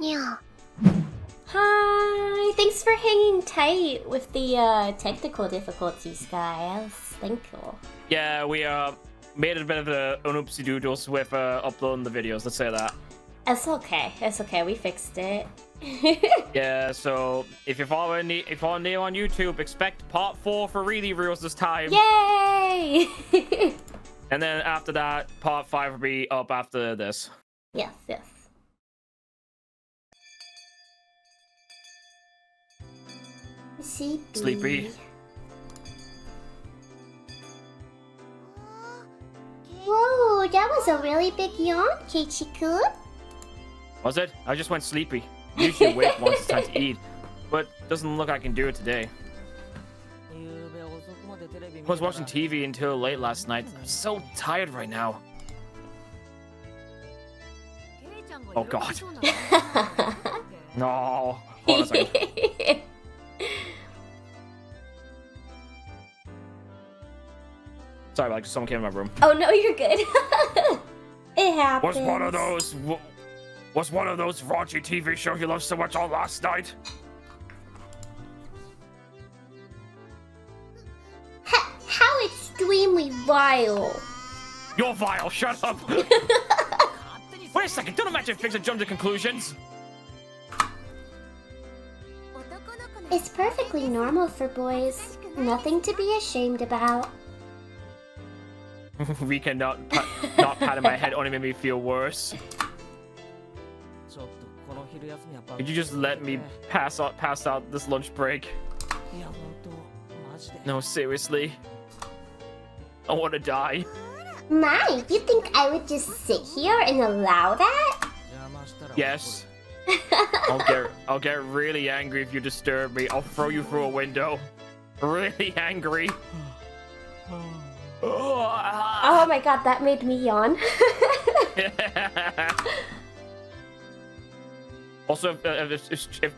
Yeah. Hi! Thanks for hanging tight with the technical difficulties, guys. Thank you. Yeah, we made a bit of the oopsie doodles with uploading the videos. Let's say that. It's okay. It's okay. We fixed it. Yeah. So if you're following Neo on YouTube, expect part 4 for really reals this time. Yay! And then after that, part 5 will be up after this. Yes. Yes. Sleepy. Whoa, that was a really big yawn, Keiichi-kun. Was it? I just went sleepy. Usually awake once it's time to eat, but doesn't look like I can do it today. I was watching TV until late last night. I'm so tired right now. Oh god. No. Hold on a second. Sorry, like someone came in my room. Oh no, you're good. It happens. Was one of those raunchy TV shows you loved so much on last night? How extremely vile. You're vile, shut up! Wait a second, don't imagine things and jump to conclusions! It's perfectly normal for boys. Nothing to be ashamed about. Rika not patting my head only made me feel worse. Could you just let me pass out this lunch break? No, seriously. I want to die. My, you think I would just sit here and allow that? Yes. I'll get really angry if you disturb me. I'll throw you through a window. Really angry. Oh my god, that made me yawn. Also, if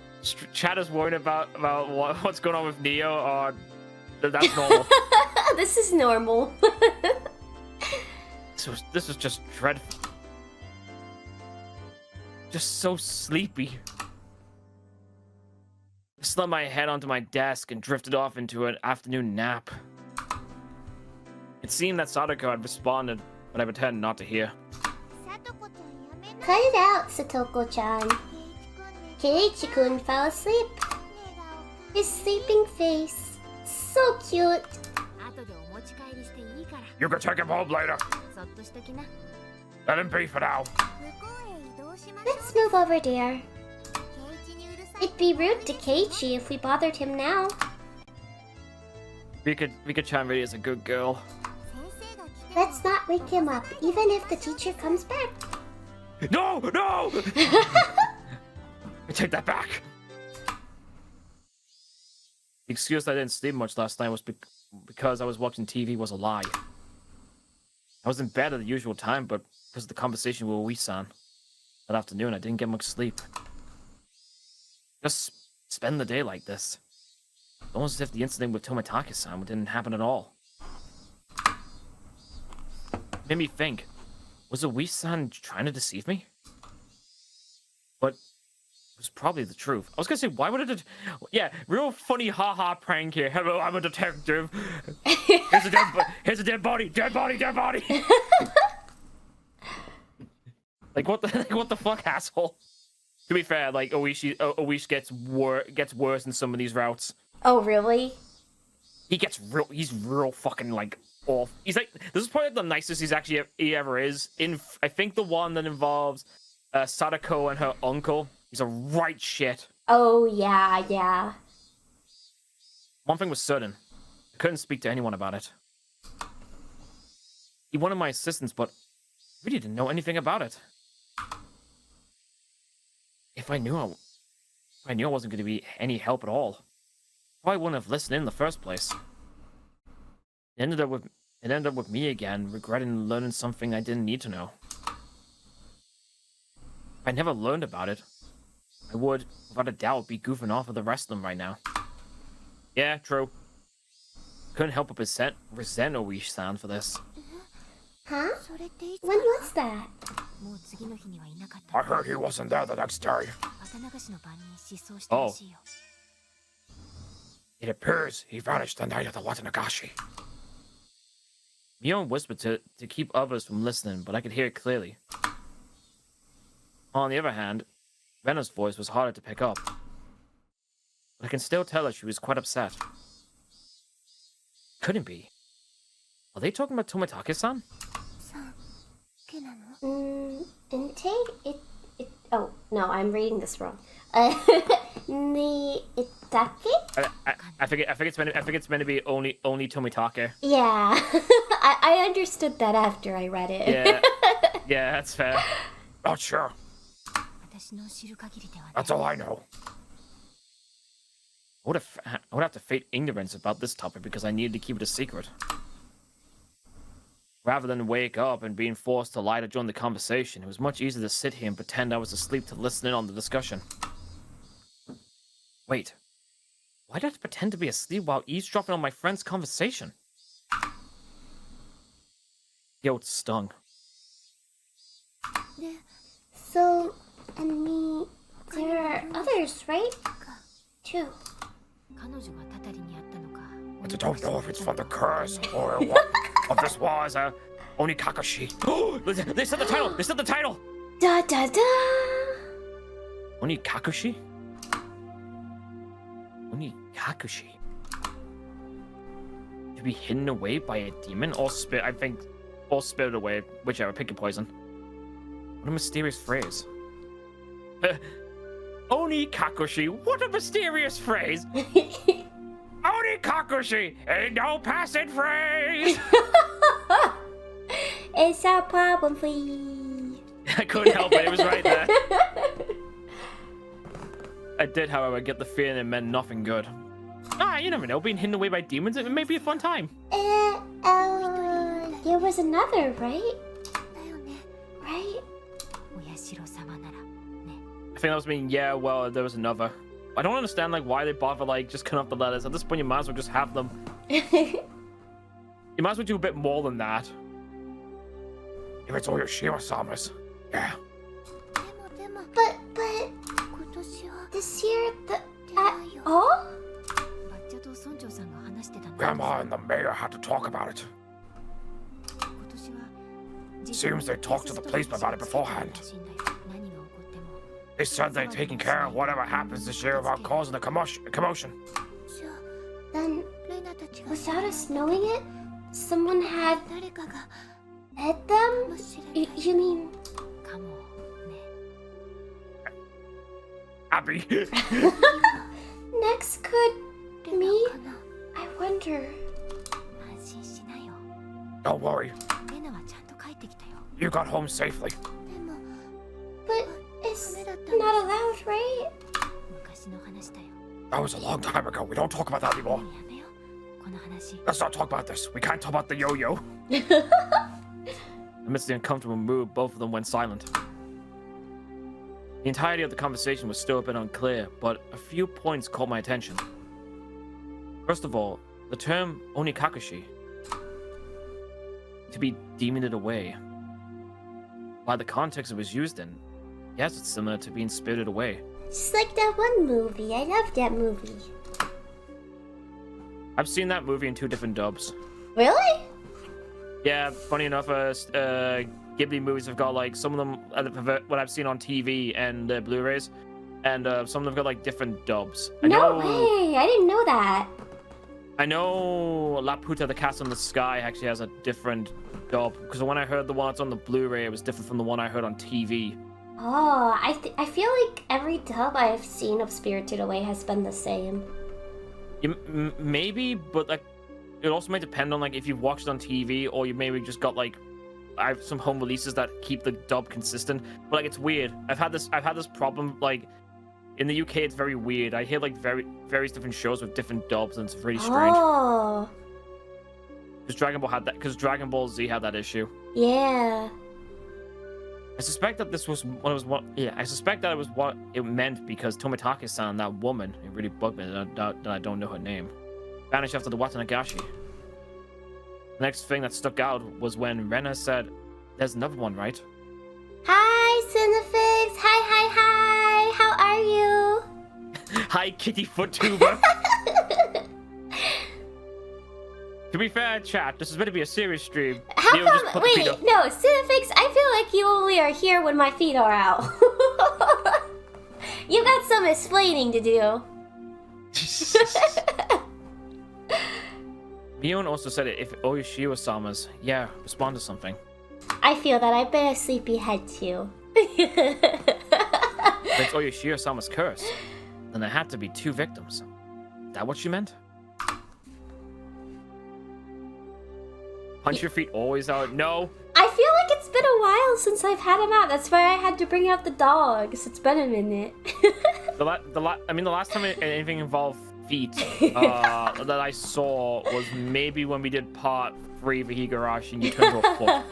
Chad is worried about what's going on with Neo, that's normal. This is normal. This was just dreadful. Just so sleepy. I slumped my head onto my desk and drifted off into an afternoon nap. It seemed that Sadako had responded, but I pretended not to hear. Cut it out, Satoko-chan. Keiichi-kun fell asleep. His sleeping face. So cute. You can take him home later. Let him be for now. Let's move over there. It'd be rude to Keiichi if we bothered him now. Rika-chan really is a good girl. Let's not wake him up, even if the teacher comes back. No! No! I take that back. The excuse I didn't sleep much last night was because I was watching TV was a lie. I was in bed at the usual time, but because of the conversation with Oi-san that afternoon, I didn't get much sleep. Just spend the day like this. Almost as if the incident with Tomitake-san didn't happen at all. Made me think, was Oi-san trying to deceive me? But it was probably the truth. I was gonna say, why would it? Yeah, real funny haha prank here. Hello, I'm a detective. Here's a dead body. Dead body. Like what the fuck, asshole? To be fair, like Oishi gets worse in some of these routes. Oh really? He's real fucking like off. He's like, this is probably the nicest he ever is. I think the one that involves Sadako and her uncle. He's a right shit. Oh yeah. One thing was certain. I couldn't speak to anyone about it. He wanted my assistance, but I really didn't know anything about it. If I knew I wasn't going to be any help at all, I probably wouldn't have listened in the first place. It ended up with me again, regretting learning something I didn't need to know. If I never learned about it, I would, without a doubt, be goofing off with the rest of them right now. Yeah, true. Couldn't help but resent Oishi-san for this. Huh? When was that? I heard he wasn't there the next day. Oh. It appears he vanished the night of the Watanagashi. Mion whispered to keep others from listening, but I could hear it clearly. On the other hand, Rena's voice was harder to pick up. But I can still tell that she was quite upset. Couldn't be. Are they talking about Tomitake-san? Oh, no, I'm reading this wrong. Ni Itake? I think it's meant to be only Tomitake. Yeah. I understood that after I read it. Yeah. Yeah, that's fair. Not sure. That's all I know. I would have to feign ignorance about this topic because I needed to keep it a secret. Rather than wake up and being forced to lie to join the conversation, it was much easier to sit here and pretend I was asleep to listen in on the discussion. Wait. Why did I pretend to be asleep while eavesdropping on my friend's conversation? Guilt stung. So, there are others, right? Two. But I don't know if it's from the curse or what of this was Onikakushi. They said the title! They said the title! Da da da! Onikakushi? Onikakushi. To be hidden away by a demon or spirited away, whichever, pick your poison. What a mysterious phrase. Onikakushi, what a mysterious phrase! Onikakushi, ain't no passing phrase! It's a problem, please. I couldn't help it, it was right there. I did, however, get the feeling it meant nothing good. You never know, being hidden away by demons, it may be a fun time. There was another, right? Right? I think that was mean, yeah, well, there was another. I don't understand, like, why they bother, like, just cutting off the letters. At this point, you might as well just have them. You might as well do a bit more than that. If it's all your Shima-samas, yeah. But, this year, oh? Grandma and the mayor had to talk about it. Seems they talked to the policeman about it beforehand. They said they're taking care of whatever happens this year without causing a commotion. Then, without us knowing it, someone had fed them? You mean... Abby. Next could me? I wonder. Don't worry. You got home safely. But it's not allowed, right? That was a long time ago. We don't talk about that anymore. Let's not talk about this. We can't talk about the yo-yo. Amidst the uncomfortable mood, both of them went silent. The entirety of the conversation was still a bit unclear, but a few points caught my attention. First of all, the term Onikakushi, to be demoned away. By the context it was used in, yes, it's similar to being spirited away. Just like that one movie. I love that movie. I've seen that movie in 2 different dubs. Really? Yeah, funny enough, Ghibli movies have got, like, some of them, what I've seen on TV and Blu-rays, and some of them have got, like, different dubs. No way! I didn't know that. I know La Puta, the Castle in the Sky actually has a different dub, because when I heard the one that's on the Blu-ray, it was different from the one I heard on TV. Oh, I feel like every dub I've seen of Spirited Away has been the same. Maybe, but, like, it also may depend on, like, if you've watched it on TV, or you maybe just got, like, I have some home releases that keep the dub consistent. But, like, it's weird. I've had this problem, like, in the UK, it's very weird. I hear, like, various different shows with different dubs, and it's really strange. Oh. Because Dragon Ball Z had that issue. Yeah. I suspect that this was I suspect that it was what it meant because Tomitake-san, that woman, it really bugged me that I don't know her name, vanished after the Watanagashi. The next thing that stuck out was when Rena said, "There's another one, right?" Hi, Cinefigs! Hi! How are Hi, kitty foot tuber. To be fair, chat, this is meant to be a serious stream. How Leo just come? put the feet Wait, up. no, Cinefix, I feel like you only are here when my feet are out. You got some explaining to do. Mion also said it if Oyashiro-sama's. Yeah, respond to something. I feel that I've been a sleepyhead too. If it's Oyashiro-sama's curse, then there had to be 2 victims. Is that what she meant? Punch your feet always out? No. I feel like it's been a while since I've had him out. That's why I had to bring out the dogs. It's been a minute. The last time anything involved feet that I saw was maybe when we did part 3 of Higurashi and you turned into a foot.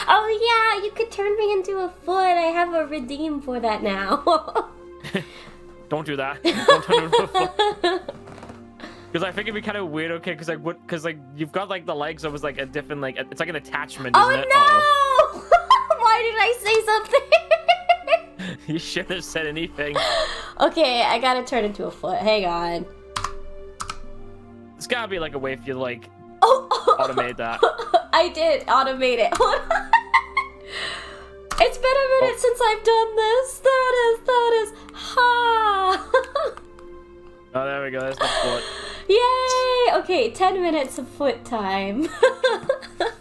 Oh yeah, you could turn me into a foot. I have a redeem for that now. Don't do that. Don't turn into a foot. Because I think it'd be kind of weird, okay? Because you've got like the legs that was like a different it's like an attachment, isn't it? Oh no! Why did I say something? You shouldn't have said anything. Okay, I gotta turn into a foot. Hang on. There's gotta be like a way for you to like automate that. I did automate it. It's been a minute since I've done this. There it is. Ha! Oh, there we go. That's the foot. Yay! Okay, 10 minutes of foot time.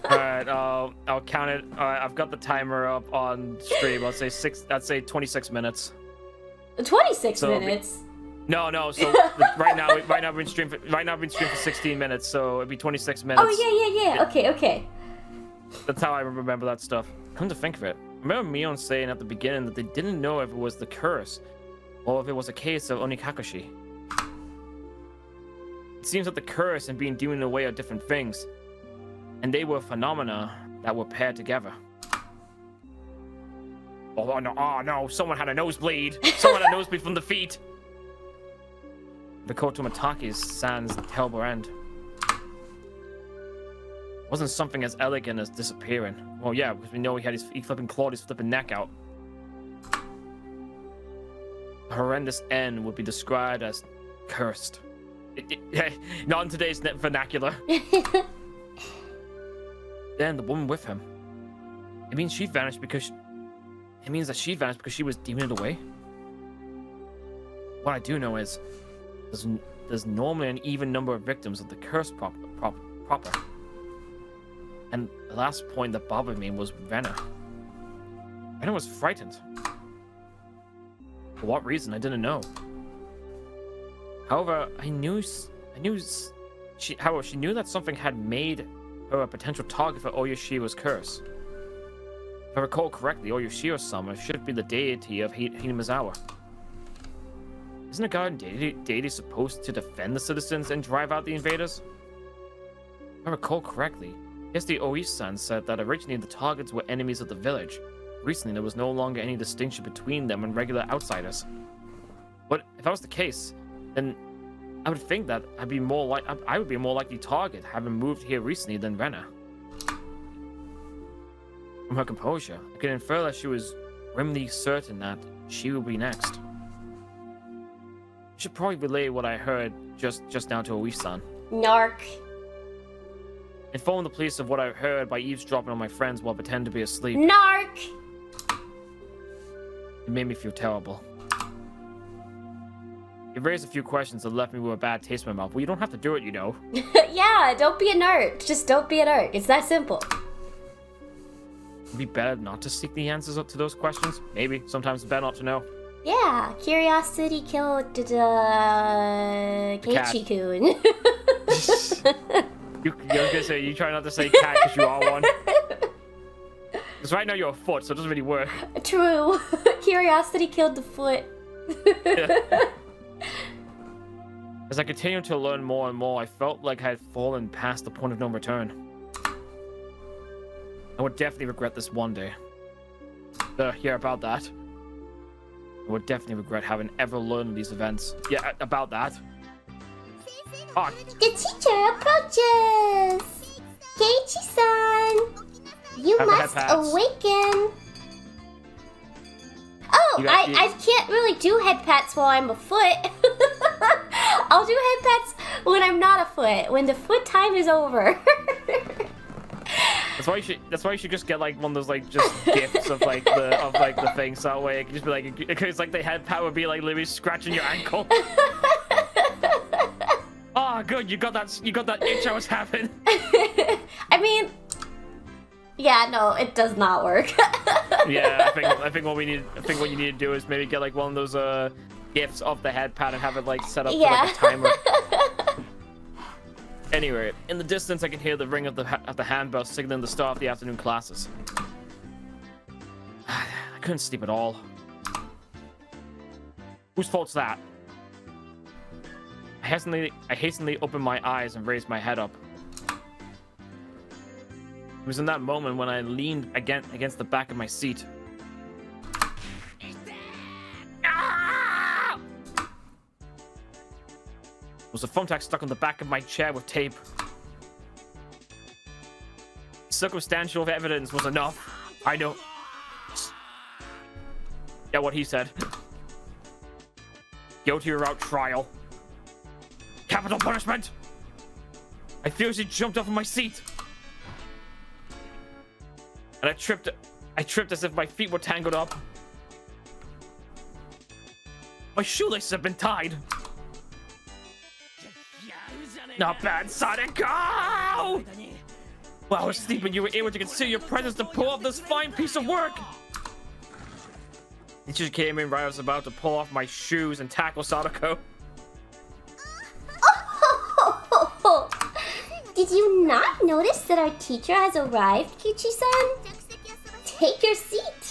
Alright, I'll count it. Alright, I've got the timer up on stream. I'd say 26 minutes. 26 So minutes? No, so right now we've been streaming for 16 minutes, so it'd be 26 minutes. Oh, yeah. Okay. That's how I remember that stuff. Come to think of it, I remember Mion saying at the beginning that they didn't know if it was the curse, or if it was a case of Onikakushi. It seems that the curse and being demon away are different things, and they were phenomena that were paired together. Oh no, someone had a nosebleed. Someone had a nosebleed from the feet. The Kotomataki's sans terrible end. Wasn't something as elegant as disappearing. Well, yeah, because we know he clawed his flipping neck out. A horrendous end would be described as cursed. Not in today's vernacular. Then the woman with him. It means she vanished because. It means that she vanished because she was demoned away. What I do know is, there's normally an even number of victims of the curse proper. And the last point that bothered me was Rena. Rena was frightened. For what reason, I didn't know. However, she knew that something had made her a potential target for Oyashiro's curse. If I recall correctly, Oyashiro-sama should be the deity of Hinamizawa. Isn't a god deity supposed to defend the citizens and drive out the invaders? If I recall correctly, yes, the Oi-san said that originally the targets were enemies of the village. Recently, there was no longer any distinction between them and regular outsiders. But if that was the case, then I would think that I would be a more likely target, having moved here recently than Rena. From her composure, I could infer that she was grimly certain that she would be next. I should probably relay what I heard just now to Oi-san. Narc. Inform the police of what I heard by eavesdropping on my friends while pretending to be asleep. Narc! It made me feel terrible. It raised a few questions that left me with a bad taste in my mouth. Well, you don't have to do it, you know. Yeah, don't be a nerd. Just don't be a nerd. It's that simple. It'd be better not to seek the answers to those questions. Maybe. Sometimes it's better not to know. Yeah, curiosity killed Keiichi-kun. I was gonna say, you try not to say cat because you are one. Because right now you're a foot, so it doesn't really work. True. Curiosity killed the foot. As I continued to learn more and more, I felt like I had fallen past the point of no return. I would definitely regret this one day. Yeah, about that. I would definitely regret having ever learned of these events. Yeah, about that. Oh. The teacher approaches! Keiichi-san! You must awaken! Oh, I can't really do head pats while I'm a foot. I'll do head pats when I'm not afoot. When the foot time is over. That's why you should just get like one of those like just gifts of like the thing, so that way it can just be like, because like the head pat would be like literally scratching your ankle. Oh, good, you got that itch I was having. I mean, yeah, no, it does not work. Yeah, I think what you need to do is maybe get like one of those gifts of the head pad and have it like set up for like a timer. Anyway, in the distance I can hear the ring of the handbell signaling the start of the afternoon classes. I couldn't sleep at all. Whose fault's that? I hastily opened my eyes and raised my head up. It was in that moment when I leaned against the back of my seat. Ah! Was a thumbtack stuck on the back of my chair with tape. Circumstantial evidence was enough. I know. Yeah, what he said. Guilty or out trial. Capital punishment! I furiously jumped off of my seat. And I tripped as if my feet were tangled up. My shoelaces have been tied. Not bad, Sonic. Oh! While I was sleeping, you were able to consider your presence to pull off this fine piece of work. He just came in right as I was about to pull off my shoes and tackle Sadako. Did you not notice that our teacher has arrived, Kichi-san? Take your seat.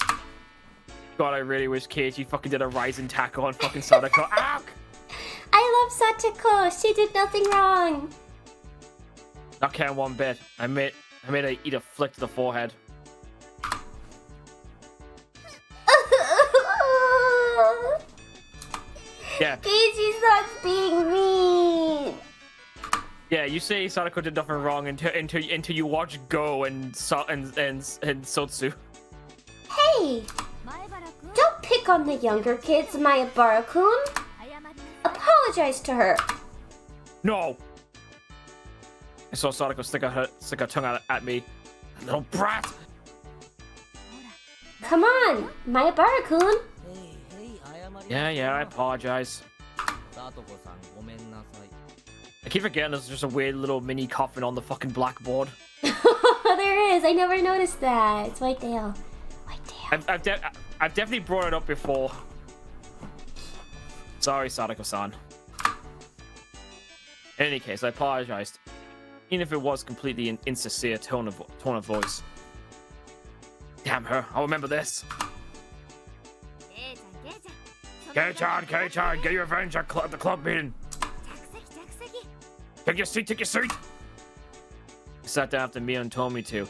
God, I really wish Keiichi fucking did a rising tackle on fucking Sadako. Ow! I love Satoko. She did nothing wrong. Not caring one bit. I made her eat a flick to the forehead. Yeah. Keiichi-san's being mean. Yeah, you say Sadako did nothing wrong until you watch Go and Sotsu. Hey! Don't pick on the younger kids, Mayabara-kun. Apologize to her. No! I saw Sadako stick her tongue out at me. Little brat! Come on, Mayabara-kun. Yeah, I apologize. I keep forgetting there's just a weird little mini coffin on the fucking blackboard. There is. I never noticed that. It's right there. Right there. I've definitely brought it up before. Sorry, Sadako-san. In any case, I apologized, even if it was completely an insincere tone of voice. Damn her! I'll remember this. Kei-chan, get your revenge at the club meeting. Take your seat. She sat down after Mio and told me to.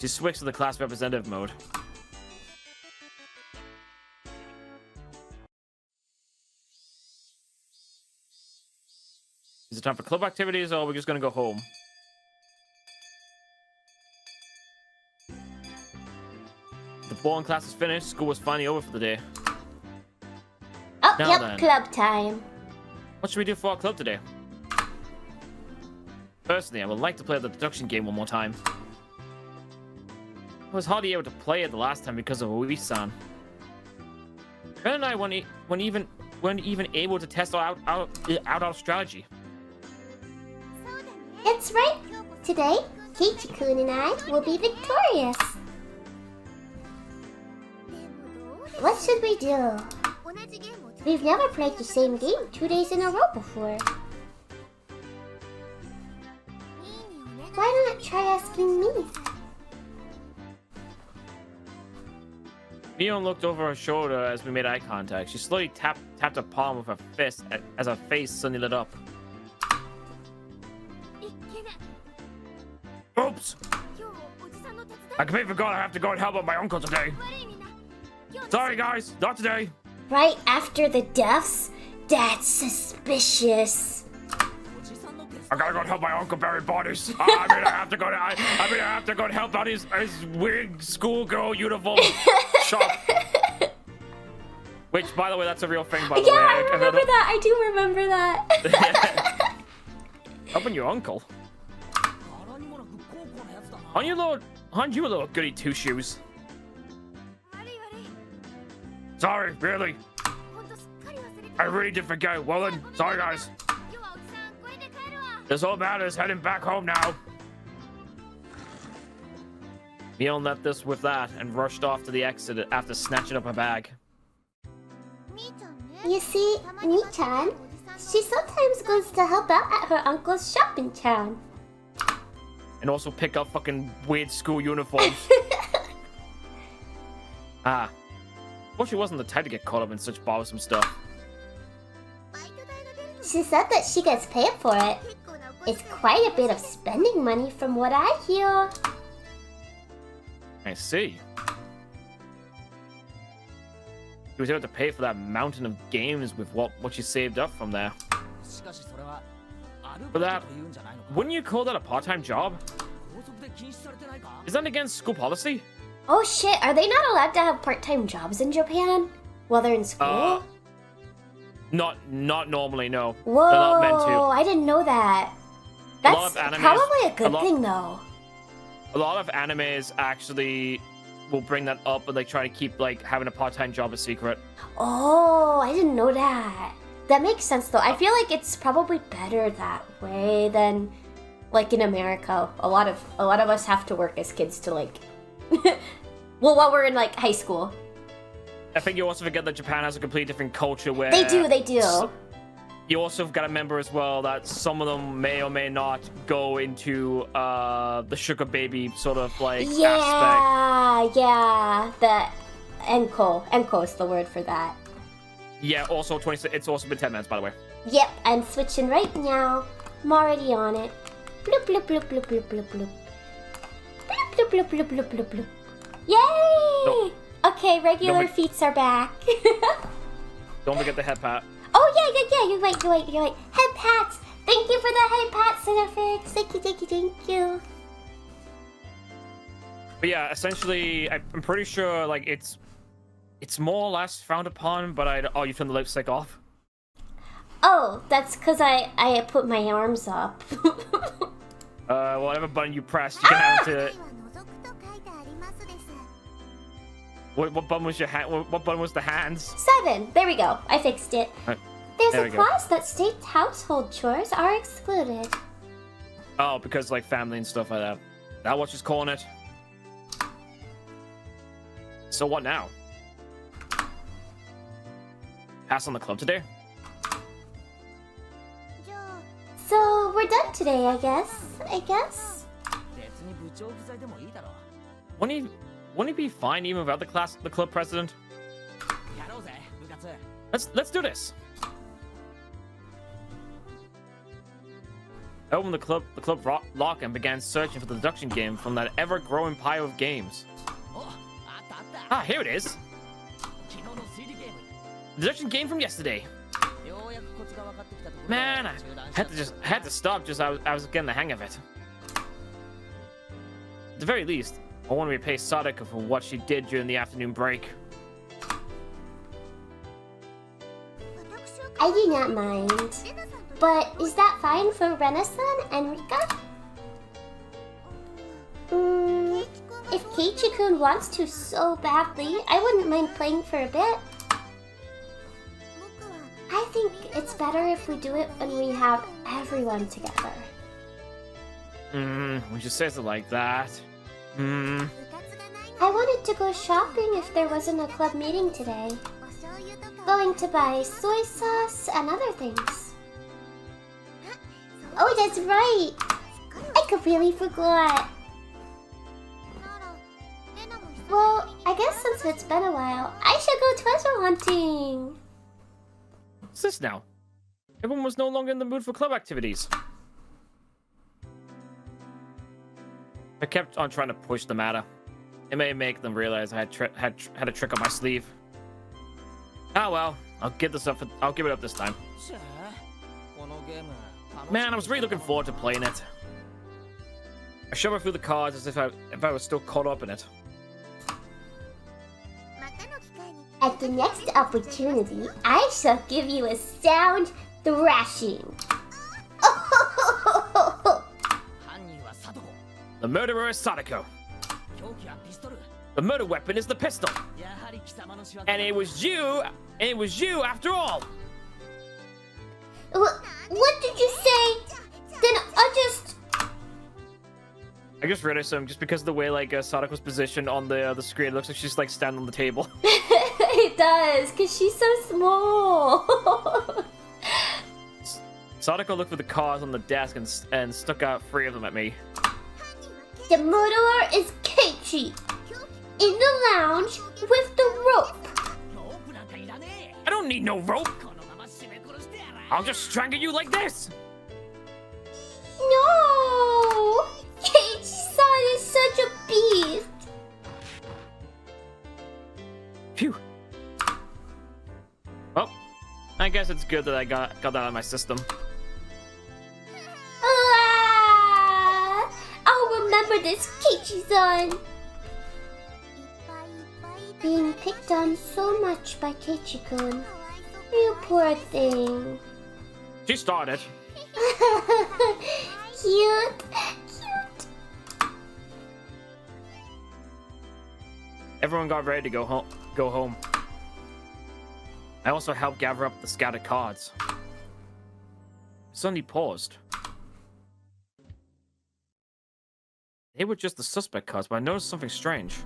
She switched to the class representative mode. Is it time for club activities, or are we just gonna go home? The bowling class is finished. School was finally over for the day. Oh, Now yep, then. club time. What should we do for our club today? Personally, I would like to play the deduction game one more time. I was hardly able to play it the last time because of Oishi-san. Ben and I weren't even able to test out our strategy. That's right. Today, Keiichi-kun and I will be victorious. What should we do? We've never played the same game 2 days in a row before. Why not try asking me? Mio looked over her shoulder as we made eye contact. She slowly tapped her palm with her fist as her face suddenly lit up. Oops! I completely forgot I have to go and help out my uncle today. Sorry guys, not today. Right after the deaths? That's suspicious. I gotta go and help my uncle bury bodies. I have to go and help out his weird schoolgirl uniform shop. Which, by the way, that's a real thing, by the Yeah, way. I remember that. I do remember that. Helping your uncle. Aren't you a little goody two-shoes? Sorry, really. I really did forget. Well then, sorry guys. This old man is heading back home now. Mion left this with that and rushed off to the exit after snatching up a bag. You see, Mi-chan, she sometimes goes to help out at her uncle's shop in town. And also pick up fucking weird school uniforms. Well, she wasn't the type to get caught up in such bothersome stuff. She said that she gets paid for it. It's quite a bit of spending money from what I hear. I see. She was able to pay for that mountain of games with what she saved up from there. For that, wouldn't you call that a part-time job? Is that against school policy? Oh shit, are they not allowed to have part-time jobs in Japan while they're in school? Not normally, no. Whoa, They're not meant to. I didn't know that. That's probably a good thing though. A lot of animes actually will bring that up and like try to keep like having a part-time job a secret. Oh, I didn't know that. That makes sense though. I feel like it's probably better that way than like in America. A lot of us have to work as kids to like well, while we're in like high school. I think you also forget that Japan has a completely different culture where They do. You also got to remember as well that some of them may or may not go into the sugar baby sort of like aspect. Yeah, the enko is the word for that. Yeah, also 26. It's also been 10 minutes, by the way. Yep, I'm switching right now. I'm already on it. Bloop bloop bloop bloop bloop bloop bloop. Bloop bloop bloop bloop bloop bloop bloop. Yay! No. Okay, regular feats are back. Don't forget the head pat. Oh yeah. You're right. Head pats. Thank you for the head pats, Cinefix. Thank you. But yeah, essentially, I'm pretty sure like it's more or less frowned upon. But oh, you turned the lipstick off. Oh, that's because I put my arms up. Whatever button you press, you can have to. What button was your hand? What button was the hands? 7. There we go. I fixed it. There's a clause that states household chores are excluded. Oh, because like family and stuff like that. That what she's calling it. So what now? Pass on the club today? So we're done today, I guess. Wouldn't he be fine even without the club president? Let's do this. I opened the club lock and began searching for the deduction game from that ever-growing pile of games. Ah, here it is. The deduction game from yesterday. Man, I had to stop just I was getting the hang of it. At the very least, I want to repay Sadako for what she did during the afternoon break. I do not mind. But is that fine for Rena-san and Rika? If Keiichi-kun wants to so badly, I wouldn't mind playing for a bit. I think it's better if we do it when we have everyone together. When she says it like that. I wanted to go shopping if there wasn't a club meeting today. Going to buy soy sauce and other things. Oh, that's right! I completely forgot. Well, I guess since it's been a while, I should go treasure hunting! What's this now? Everyone was no longer in the mood for club activities. I kept on trying to push the matter. It may make them realize I had a trick up my sleeve. Ah well, I'll give it up this time. Man, I was really looking forward to playing it. I shoved through the cards as if I was still caught up in it. At the next opportunity, I shall give you a sound thrashing. The murderer is Sadako. The murder weapon is the pistol. And it was you after all. What did you say? Then I just realized something just because of the way like Sadako's positioned on the screen. It looks like she's like standing on the table. It does, because she's so small. Sadako looked for the cards on the desk and stuck out 3 of them at me. The murderer is Keiichi. In the lounge with the rope. I don't need no rope. I'll just strangle you like this. No! Keiichi-san is such a beast. Phew. Well, I guess it's good that I got that out of my system. I'll remember this, Keiichi-san. Being picked on so much by Keiichi-kun. You poor thing. She started. Cute. Everyone got ready to go home. I also helped gather up the scattered cards. Suddenly paused. They were just the suspect cards, but I noticed something strange.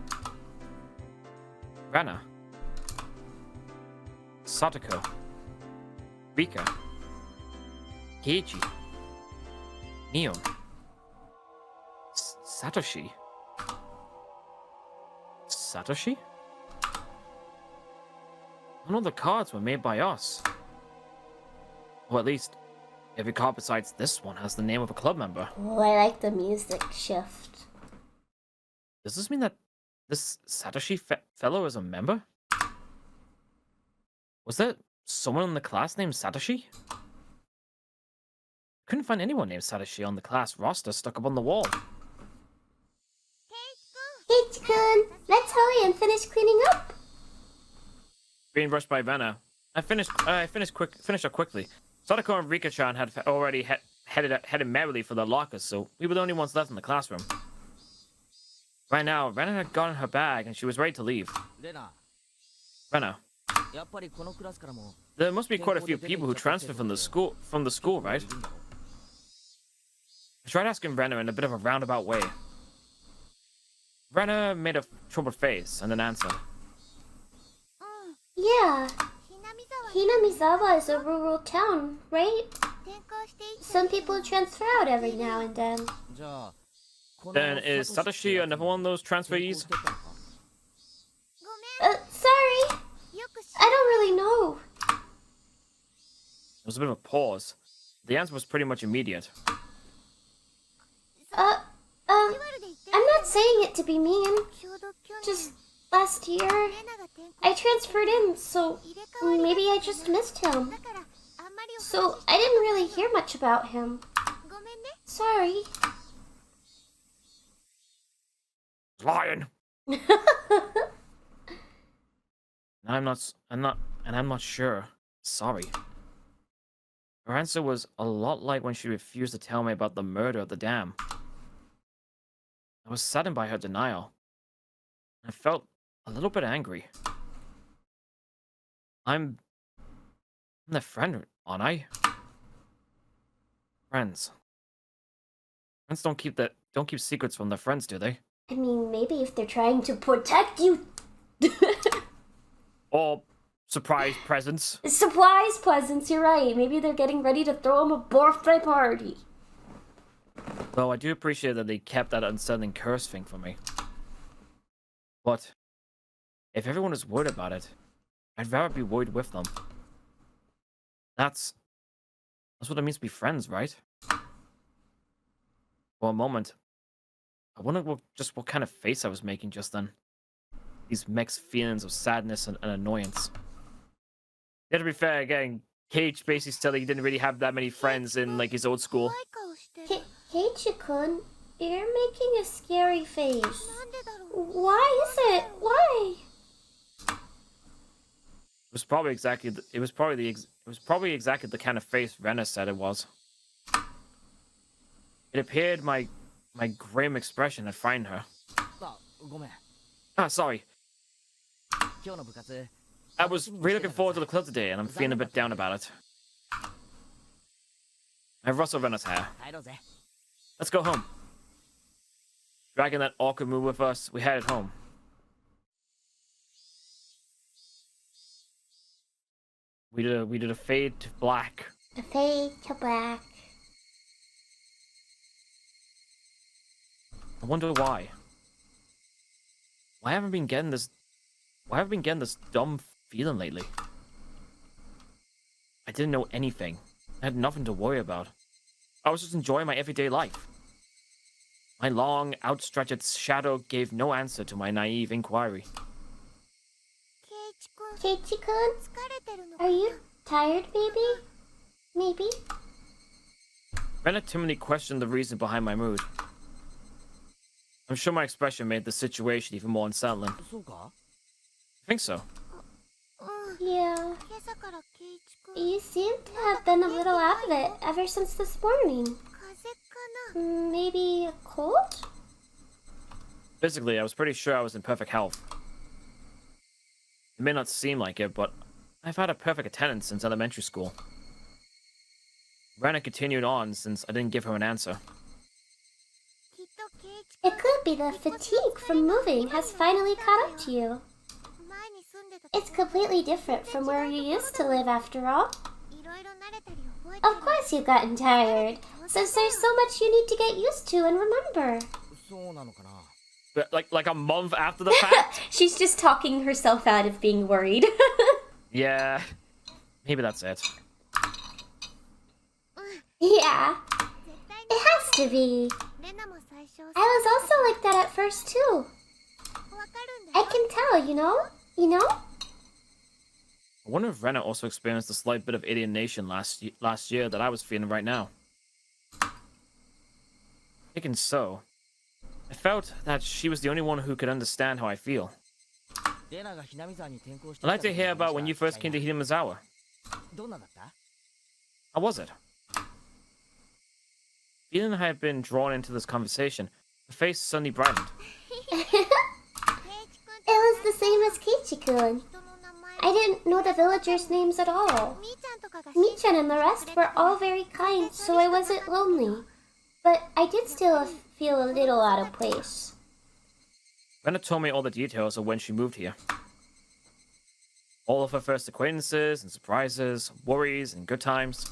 Rana. Satoko. Rika. Keiichi. Neon. Satoshi. Satoshi? None of the cards were made by us. Or at least, every card besides this one has the name of a club member. Oh, I like the music shift. Does this mean that this Satoshi fellow is a member? Was there someone in the class named Satoshi? Couldn't find anyone named Satoshi on the class roster stuck up on the wall. Keiichi-kun, let's hurry and finish cleaning up. Being rushed by Venna, I finished up quickly. Sadako and Rika-chan had already headed merrily for their lockers, so we were the only ones left in the classroom. Right now, Venna had gotten her bag and she was ready to leave. Venna. There must be quite a few people who transferred from the school, right? I tried asking Renna in a bit of a roundabout way. Renna made a troubled face and then answered. Yeah. Hinamizawa is a rural town, right? Some people transfer out every now and then. Then is Satoshi another one of those transferees? Sorry. I don't really know. There was a bit of a pause. The answer was pretty much immediate. I'm not saying it to be mean. Just last year, I transferred in, so maybe I just missed him. So I didn't really hear much about him. Sorry. Lying. I'm not sure. Sorry. Her answer was a lot like when she refused to tell me about the murder at the dam. I was saddened by her denial. I felt a little bit angry. I'm their friend, aren't I? Friends. Friends don't keep secrets from their friends, do they? I mean, maybe if they're trying to protect you. Or surprise presents. Surprise presents, you're right. Maybe they're getting ready to throw him a birthday party. Though I do appreciate that they kept that unsettling curse thing from me. But if everyone is worried about it, I'd rather be worried with them. That's what it means to be friends, right? For a moment, I wondered what kind of face I was making just then. These mixed feelings of sadness and annoyance. Yeah, to be fair, again, Cage basically said he didn't really have that many friends in like his old school. Keiichi-kun, you're making a scary face. Why is it? Why? was probably exactly exactly the kind of face Rena said it was. It appeared my grim expression had frightened her. Ah, sorry. I was really looking forward to the club today, and I'm feeling a bit down about it. I rustled Rena's hair. Let's go home. Dragging that awkward mood with us, we headed home. We did a fade to black. A fade to black. I wonder why. Why haven't I been getting this dumb feeling lately? I didn't know anything. I had nothing to worry about. I was just enjoying my everyday life. My long, outstretched shadow gave no answer to my naive inquiry. Keiichi-kun, are you tired, baby? Maybe? Rena timidly questioned the reason behind my mood. I'm sure my expression made the situation even more unsettling. I think so. Yeah. You seem to have been a little out of it ever since this morning. Maybe a cold? Physically, I was pretty sure I was in perfect health. It may not seem like it, but I've had a perfect attendance since elementary school. Rena continued on since I didn't give her an answer. It could be the fatigue from moving has finally caught up to you. It's completely different from where you used to live, after all. Of course you've gotten tired, since there's so much you need to get used to and remember. Like a month after the fact? She's just talking herself out of being worried. Yeah, maybe that's it. Yeah, it has to be. I was also like that at first too. I can tell, you know? You know? I wonder if Rena also experienced a slight bit of alienation last year that I was feeling right now. Thinking so, I felt that she was the only one who could understand how I feel. I'd like to hear about when you first came to Hinamizawa. How was it? Feeling I had been drawn into this conversation, her face suddenly brightened. It was the same as Keiichi-kun. I didn't know the villagers' names at all. Michan and the rest were all very kind, so I wasn't lonely. But I did still feel a little out of place. Rena told me all the details of when she moved here. All of her first acquaintances and surprises, worries and good times.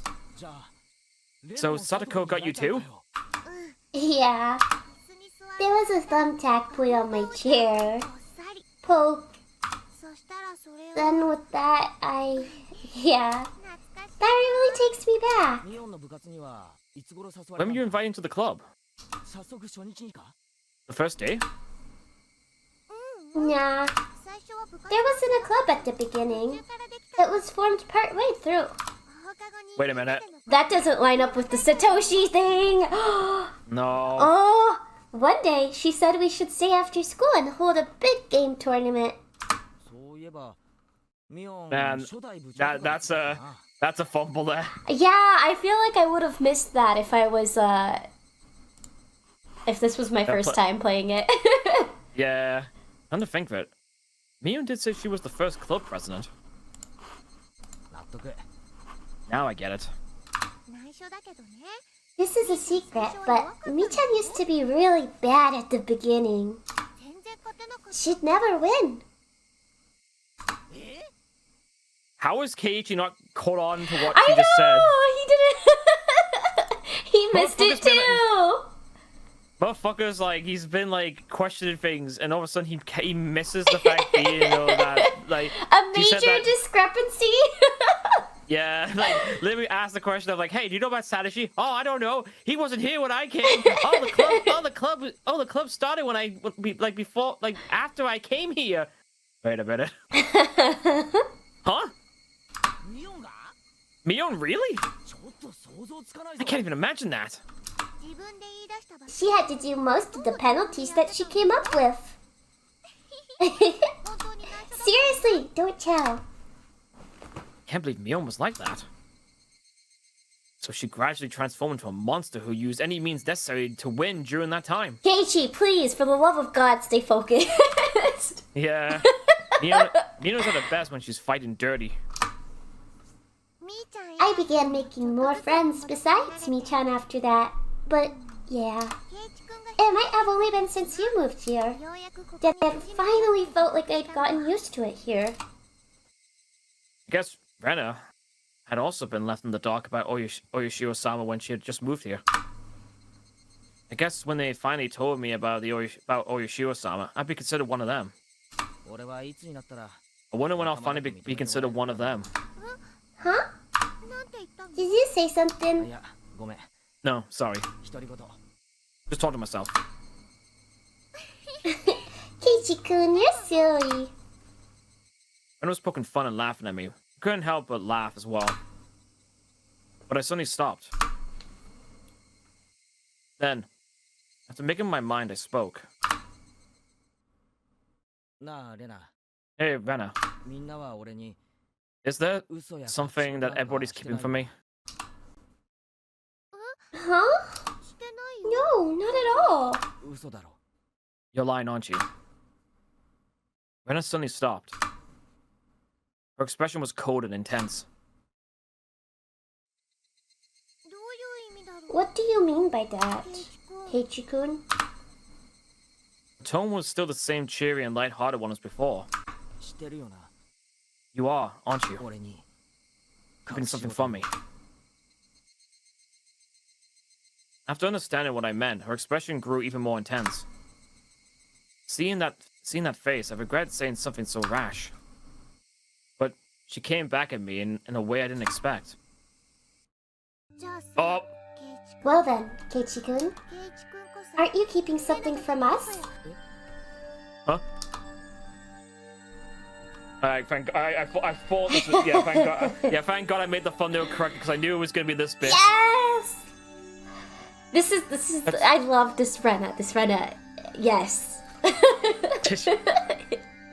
So Satoko got you too? Yeah. There was a thumbtack put on my chair. Poke. Then with that, yeah. That really takes me back. When were you invited to the club? The first day? Nah. There wasn't a club at the beginning. It was formed partway through. Wait a minute. That doesn't line up with the Satoshi thing. No. Oh, one day she said we should stay after school and hold a big game tournament. Man, that's a fumble there. Yeah, I feel like I would have missed that if I was if this was my first time playing it. Yeah. Come to think of it, Mion did say she was the first club president. Now I get it. This is a secret, but Michan used to be really bad at the beginning. She'd never win. How is Keiichi not caught on to what she just said? He didn't. He missed it too. Motherfucker's like, he's been like questioning things, and all of a sudden he misses the fact that, you know, that like A major discrepancy. Yeah, like literally asked the question of like, hey, do you know about Satoshi? Oh, I don't know. He wasn't here when I came. The club started when after I came here. Wait a minute. Huh? Mion, really? I can't even imagine that. She had to do most of the penalties that she came up with. Seriously, don't tell. can't believe Mion was like that. So she gradually transformed into a monster who used any means necessary to win during that time. Keiichi, please, for the love of God, stay focused. Yeah. Mio's at her best when she's fighting dirty. I began making more friends besides Mi-chan after that. But, yeah. It might have only been since you moved here that I finally felt like I'd gotten used to it here. I guess Rena had also been left in the dark about Oyashiro-sama when she had just moved here. I guess when they finally told me about Oyashiro-sama, I'd be considered one of them. I wonder when I'll finally be considered one of them. Huh? Did you say something? No, sorry. Just talk to myself. Keiichi-kun, you're silly. Rena was poking fun and laughing at me. Couldn't help but laugh as well. But I suddenly stopped. Then, after making my mind, I spoke. Hey, Rena. Is there something that everybody's keeping from me? Huh? No, not at all. You're lying, aren't you? Rena suddenly stopped. Her expression was cold and intense. What do you mean by that, Keiichi-kun? The tone was still the same cheery and light-hearted one as before. You are, aren't you? Keeping something from me. After understanding what I meant, her expression grew even more intense. Seeing that face, I regretted saying something so rash. But she came back at me in a way I didn't expect. Oh! Well then, Keiichi-kun, aren't you keeping something from us? Huh? I thought this was, yeah, thank God. Yeah, thank God I made the thumbnail correct because I knew it was gonna be this bit. Yes! This is, I love this Rena, yes.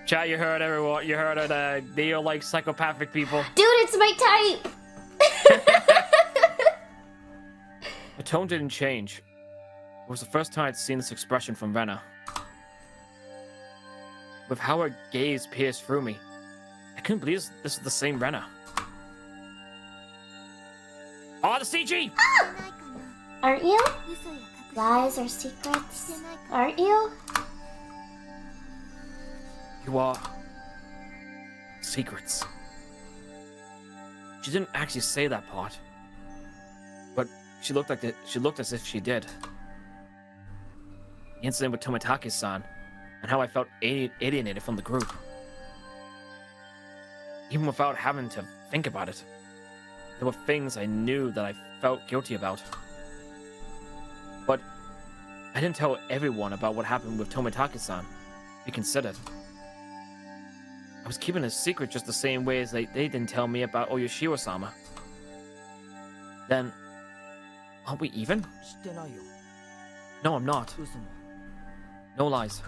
Chat, you heard everyone, you heard it, they are like psychopathic people. Dude, it's my type! The tone didn't change. It was the first time I'd seen this expression from Rena. With how her gaze pierced through me, I couldn't believe this is the same Rena. Oh, the CG! Aren't you? Lies or secrets, aren't you? You are... secrets. She didn't actually say that part. But she looked as if she did. The incident with Tomitake-san, and how I felt alienated from the group. Even without having to think about it, there were things I knew that I felt guilty about. But I didn't tell everyone about what happened with Tomitake-san. Be considered. I was keeping a secret just the same way as they didn't tell me about Oyashiro-sama. Then, aren't we even? No, I'm not. No lies.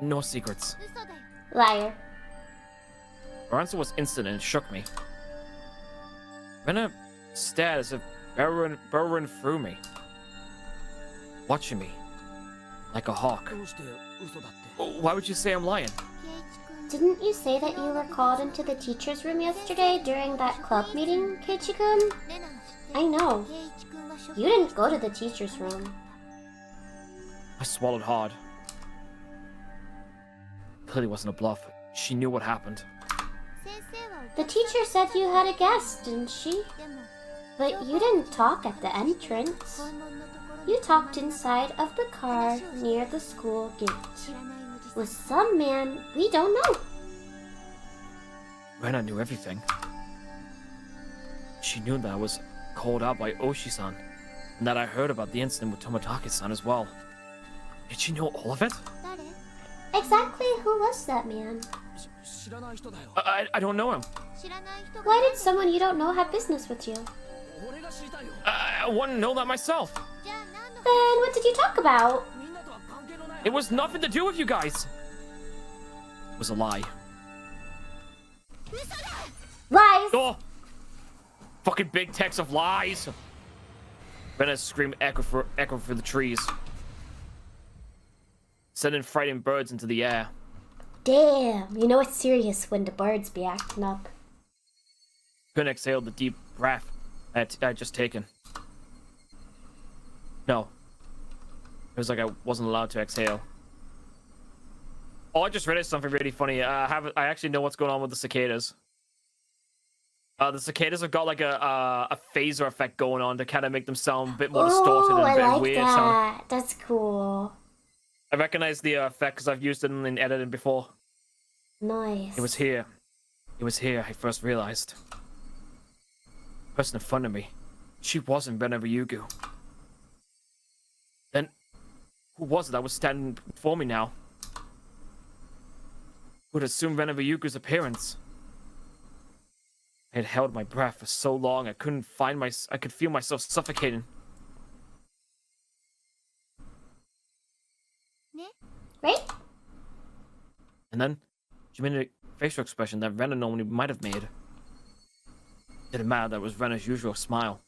No secrets. Liar. Her answer was instant and it shook me. Rena stared as if burrowing through me. Watching me. Like a hawk. Why would you say I'm lying? Didn't you say that you were called into the teacher's room yesterday during that club meeting, Keiichi-kun? I know. You didn't go to the teacher's room. I swallowed hard. Clearly wasn't a bluff. She knew what happened. The teacher said you had a guest, didn't she? But you didn't talk at the entrance. You talked inside of the car near the school gate. With some man we don't know. Rena knew everything. She knew that I was called out by Oshi-san, and that I heard about the incident with Tomitake-san as well. Did she know all of it? Exactly who was that man? I don't know him. Why did someone you don't know have business with you? I want to know that myself. Then what did you talk about? It was nothing to do with you guys. It was a lie. Lies! Oh! Fucking big text of lies! Rena's scream echo for the trees, sending frightened birds into the air. Damn, you know it's serious when the birds be acting up. Couldn't exhale the deep breath I had just taken. No. It was like I wasn't allowed to exhale. Oh, I just read something really funny. I actually know what's going on with the cicadas. The cicadas have got like a phaser effect going on to kind of make them sound a bit more distorted and a bit weird. That. That's cool. I recognize the effect because I've used it in editing before. Nice. It was here. It was here I first realized. The person in front of me, she wasn't Rena Ryugu. Then, who was it that was standing before me now? Who had assumed Rena Ryugu's appearance? I had held my breath for so long I could feel myself suffocating. Right? And then she made a facial expression that Rena normally might have made. Didn't matter that it was Rena's usual smile.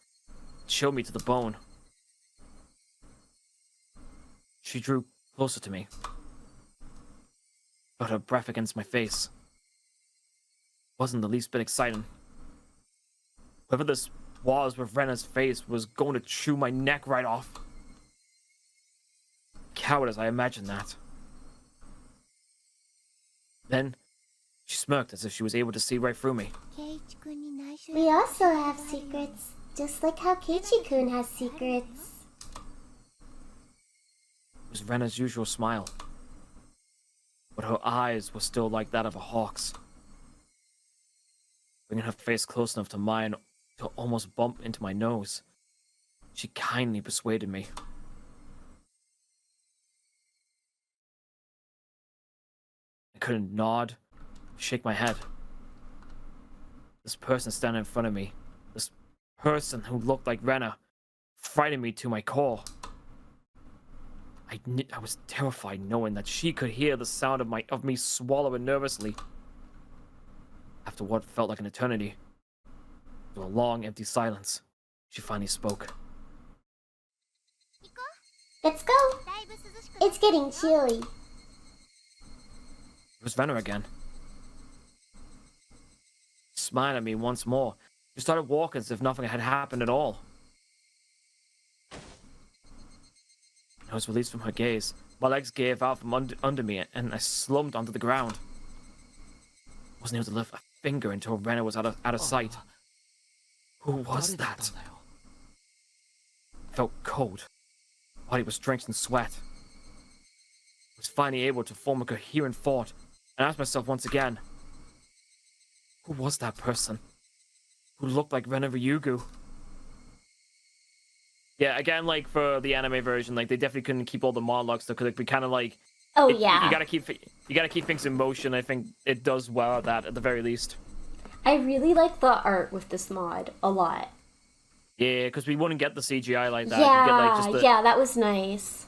It chilled me to the bone. She drew closer to me. Felt her breath against my face. Wasn't the least bit exciting. Whoever this was with Rena's face was going to chew my neck right off. Coward as I imagined that. Then, she smirked as if she was able to see right through me. We also have secrets, just like how Keiichi-kun has secrets. It was Rena's usual smile. But her eyes were still like that of a hawk's. Bringing her face close enough to mine to almost bump into my nose, she kindly persuaded me. I couldn't nod, shake my head. This person standing in front of me, this person who looked like Rena, frightened me to my core. I was terrified knowing that she could hear the sound of me swallowing nervously. After what felt like an eternity, through a long, empty silence, she finally spoke. Let's go. It's getting chilly. It was Rena again. She smiled at me once more. She started walking as if nothing had happened at all. I was released from her gaze. My legs gave out from under me, and I slumped onto the ground. I wasn't able to lift a finger until Rena was out of sight. Who was that? I felt cold. My body was drenched in sweat. I was finally able to form a coherent thought and ask myself once again, who was that person who looked like Rena Ryugu? Yeah, again, like for the anime version, like they definitely couldn't keep all the monologues stuff because it'd be kind of like, yeah, you gotta keep things in motion. I think it does well at that at the very least. I really like the art with this mod a lot. Yeah, because we wouldn't get the CGI like that. Yeah, you get, like, just yeah, that was nice.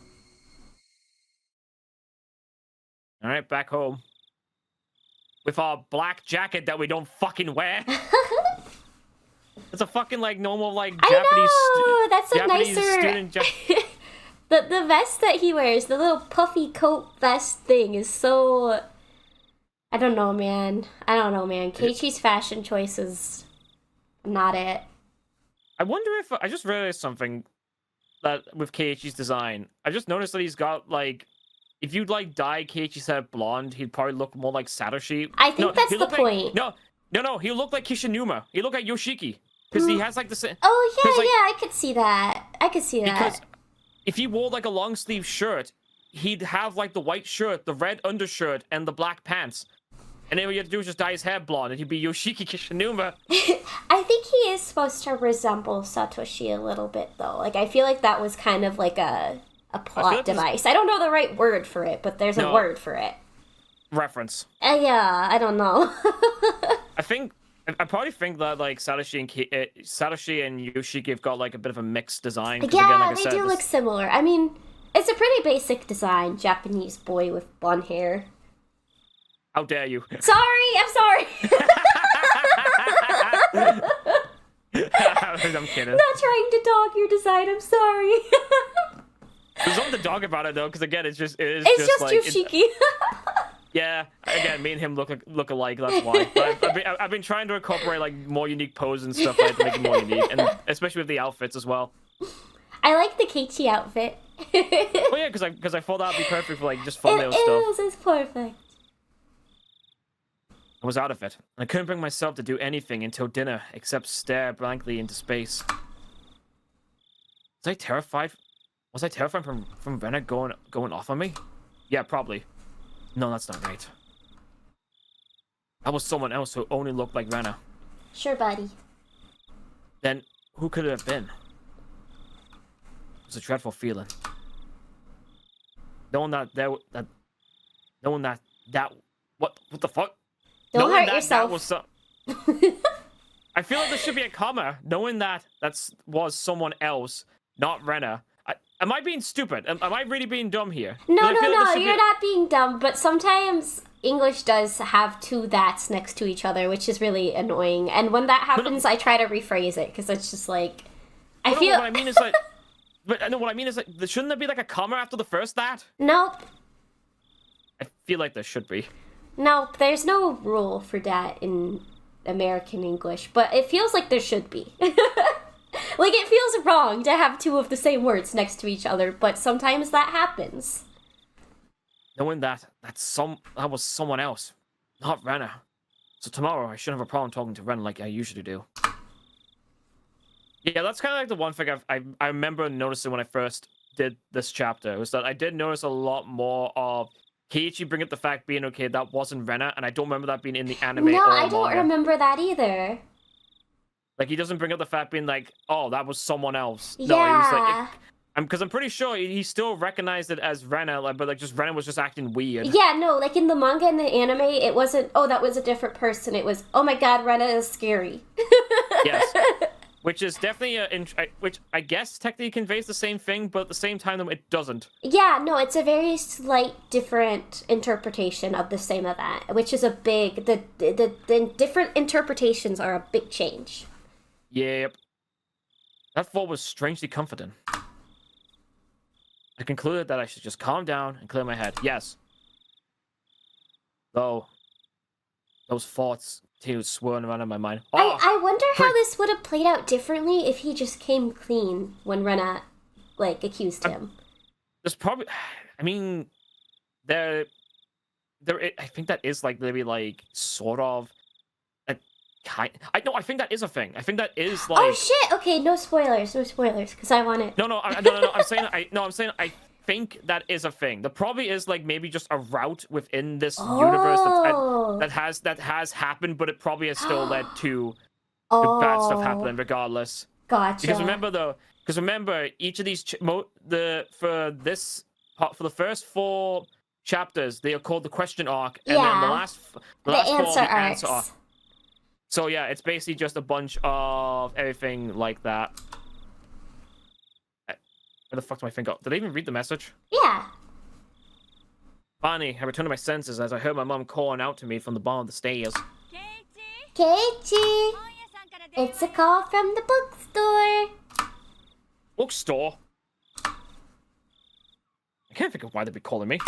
All right, back home with our black jacket that we don't fucking wear. It's a fucking like normal like Japanese. I know, that's a Japanese nicer. student the vest that he wears, the little puffy coat vest thing, is so. I don't know, man. Keiichi's fashion choice is not it. I wonder if I just realized something that with Keiichi's design. I just noticed that he's got like, if you'd like dye Keiichi's hair blonde, he'd probably look more like Satoshi. I think that's the point. No, he looked like Kishinuma. He looked like Yoshiki. Because he has like the same. Oh yeah, like, yeah, I could see that. Because if he wore like a long sleeve shirt, he'd have like the white shirt, the red undershirt, and the black pants. And then what you have to do is just dye his hair blonde, and he'd be Yoshiki Kishinuma. I think he is supposed to resemble Satoshi a little bit, though. Like, I feel like that was kind of like a plot device. I don't know the right word for it, but there's a word for it. Reference. Yeah, I don't know. I probably think that like Satoshi and Yoshiki have got like a bit of a mixed design. Yeah, again, like they do look similar. I mean, it's a pretty basic design. Japanese boy with blonde hair. How dare you? Sorry, I'm sorry. I'm kidding. Not trying to dog your design. I'm sorry. There's something to dog about it though, because again, it's just like Yoshiki. yeah. Again, me and him look alike. That's why. But I've been trying to incorporate like more unique poses and stuff like to make it more unique, and especially with the outfits as well. I like the Keiichi outfit. Oh yeah, because I thought that'd be perfect for like just thumbnail stuff. It's perfect. I was out of it, and I couldn't bring myself to do anything until dinner except stare blankly into space. Was I terrified? Was I terrified from Rena going off on me? Yeah, probably. No, that's not right. That was someone else who only looked like Rena. Sure, buddy. Then who could it have been? It was a dreadful feeling. Knowing that what the fuck? Don't knowing hurt yourself. I feel like there should be a comma. Knowing that was someone else, not Rena. Am I being stupid? Am I really being dumb here? No, you're not being dumb, but sometimes English does have two that's next to each other, which is really annoying. And when that happens, I try to rephrase it, because it's just like... What I mean is like... But I know what I mean is like, shouldn't there be like a comma after the first that? Nope. I feel like there should be. Nope, there's no rule for that in American English, but it feels like there should be. Like, it feels wrong to have two of the same words next to each other, but sometimes that happens. Knowing that was someone else, not Rena. So tomorrow I shouldn't have a problem talking to Rena like I usually do. Yeah, that's kind of like the one thing I remember noticing when I first did this chapter, was that I did notice a lot more of Keiichi bring up the fact being, okay, that wasn't Rena, and I don't remember that being in the anime or No, I don't manga. remember that either. Like, he doesn't bring up the fact being like, oh, that was someone else. Yeah. No, he was like... Because I'm pretty sure he still recognized it as Rena, like, but like just Rena was just acting weird. Yeah, no, like in the manga and the anime, it wasn't, oh, that was a different person. It was, oh my god, Rena is scary. Yes. Which is definitely which I guess technically conveys the same thing, but at the same time, though, it doesn't. Yeah, no, it's a very slight different interpretation of the same event, which is a big, the different interpretations are a big change. Yep. That thought was strangely comforting. I concluded that I should just calm down and clear my head. Yes. Though, those thoughts too swirling around in my mind. Oh, I wonder how this would have played out differently if he just came clean when Rena, like, accused him. There's probably... I mean, I think that is, like, maybe, like, sort of... I think that is a thing. I think that is like. Oh shit! Okay, no spoilers, because I want it. No. I'm saying I think that is a thing. There probably is like maybe just a route within this universe that has happened, but it probably has still led to the bad stuff happening regardless. Gotcha. Because remember, each of these for the first 4 chapters, they are called the question arc, and then the last 4 are the answer arc. So yeah, it's basically just a bunch of everything like that. Where the fuck did my finger go? Did I even read the message? Yeah. Finally, I returned to my senses as I heard my mom calling out to me from the bottom of the stairs. Keiichi! It's a call from the bookstore. Bookstore? I can't think of why they'd be calling me.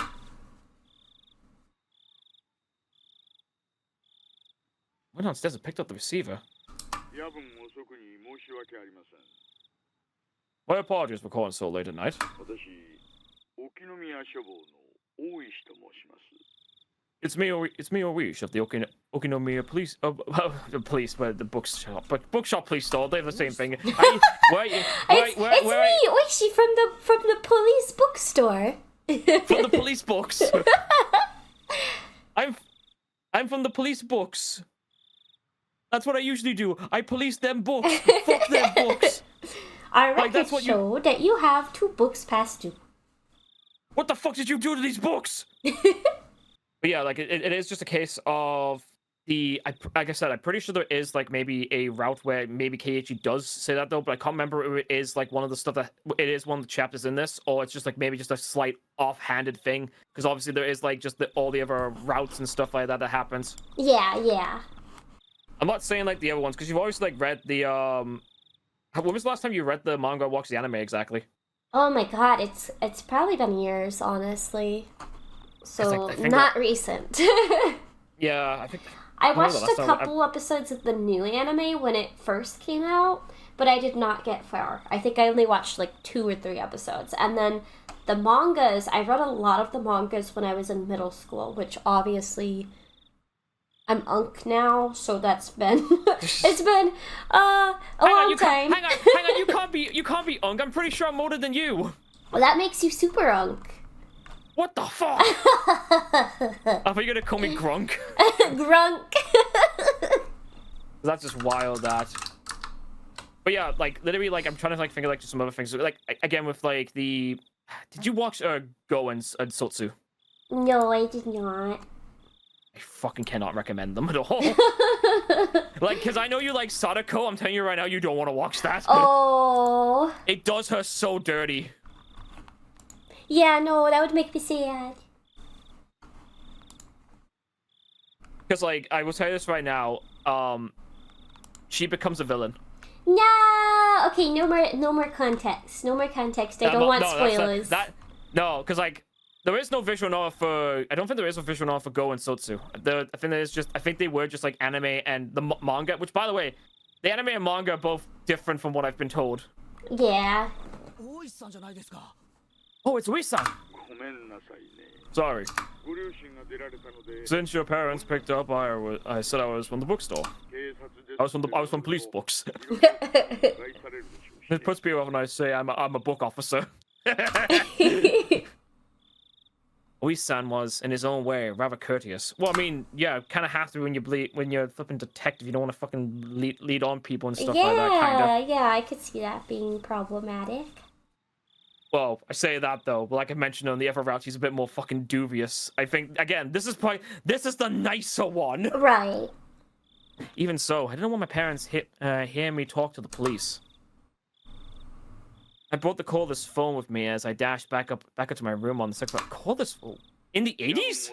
Went downstairs and picked up the receiver. My apologies for calling so late at night. It's me, Oish of the Okinomiya police. The police, but the bookshop. But bookshop, police store. They have the same thing. It's me, Oishi, from the police bookstore. From the police books. I'm from the police books. That's what I usually do. I police them books. Fuck them books. Our records show that you have 2 books past due. What the fuck did you do to these books? But yeah, like it is just a case of like I said, I'm pretty sure there is like maybe a route where maybe Keiichi does say that though, but I can't remember if it is like one of the stuff that it is one of the chapters in this, or it's just like maybe just a slight offhanded thing, because obviously there is like just all the other routes and stuff like that happens. Yeah. I'm not saying like the other ones, because you've always like read the when was the last time you read the manga or watched the anime exactly? Oh my god, it's probably been years, honestly. So I think not recent. Yeah, I think I watched a couple episodes of the new anime when it first came out, but I did not get far. I think I only watched like 2 or 3 episodes. And then the mangas, I read a lot of the mangas when I was in middle school, which obviously I'm unk now, so that's been it's been a long time. Hang on, you can't be unk. I'm pretty sure I'm older than you. Well, that makes you super unk. What the fuck? I thought you were gonna call me Grunk. Grunk. That's just wild, that. But yeah, like literally, like I'm trying to like think of like just some other things. Like again with like the, did you watch Go and Sotsu? No, I did not. I fucking cannot recommend them at all. Like, cause I know you like Sadako. I'm telling you right now, you don't want to watch that. Oh. It does her so dirty. Yeah, no, that would make me sad. Cause like I will tell you this right now, she becomes a villain. No. Okay, no more context. No more context. I don't want spoilers. No, cause like there is no visual novel for. I don't think there is a visual novel for Go and Sotsu. I think there's just. I think they were just like anime and the manga. Which, by the way, the anime and manga are both different from what I've been told. Yeah. Oh, it's Ui-san. Sorry. Since your parents picked up, I said I was from the bookstore. I was from police books. It puts me off when I say I'm a book officer. Ui-san was, in his own way, rather courteous. Well, I mean, yeah, kind of have to when you're flipping detective. You don't want to fucking lead on people and stuff like that. Kinda. Yeah, I could see that being problematic. Well, I say that though, but like I mentioned on the other route, he's a bit more fucking dubious. I think again, this is the nicer one. Right. Even so, I didn't want my parents hear me talk to the police. I brought the cordless phone with me as I dashed back up to my room on the 6th floor. Cordless phone? In the 80s?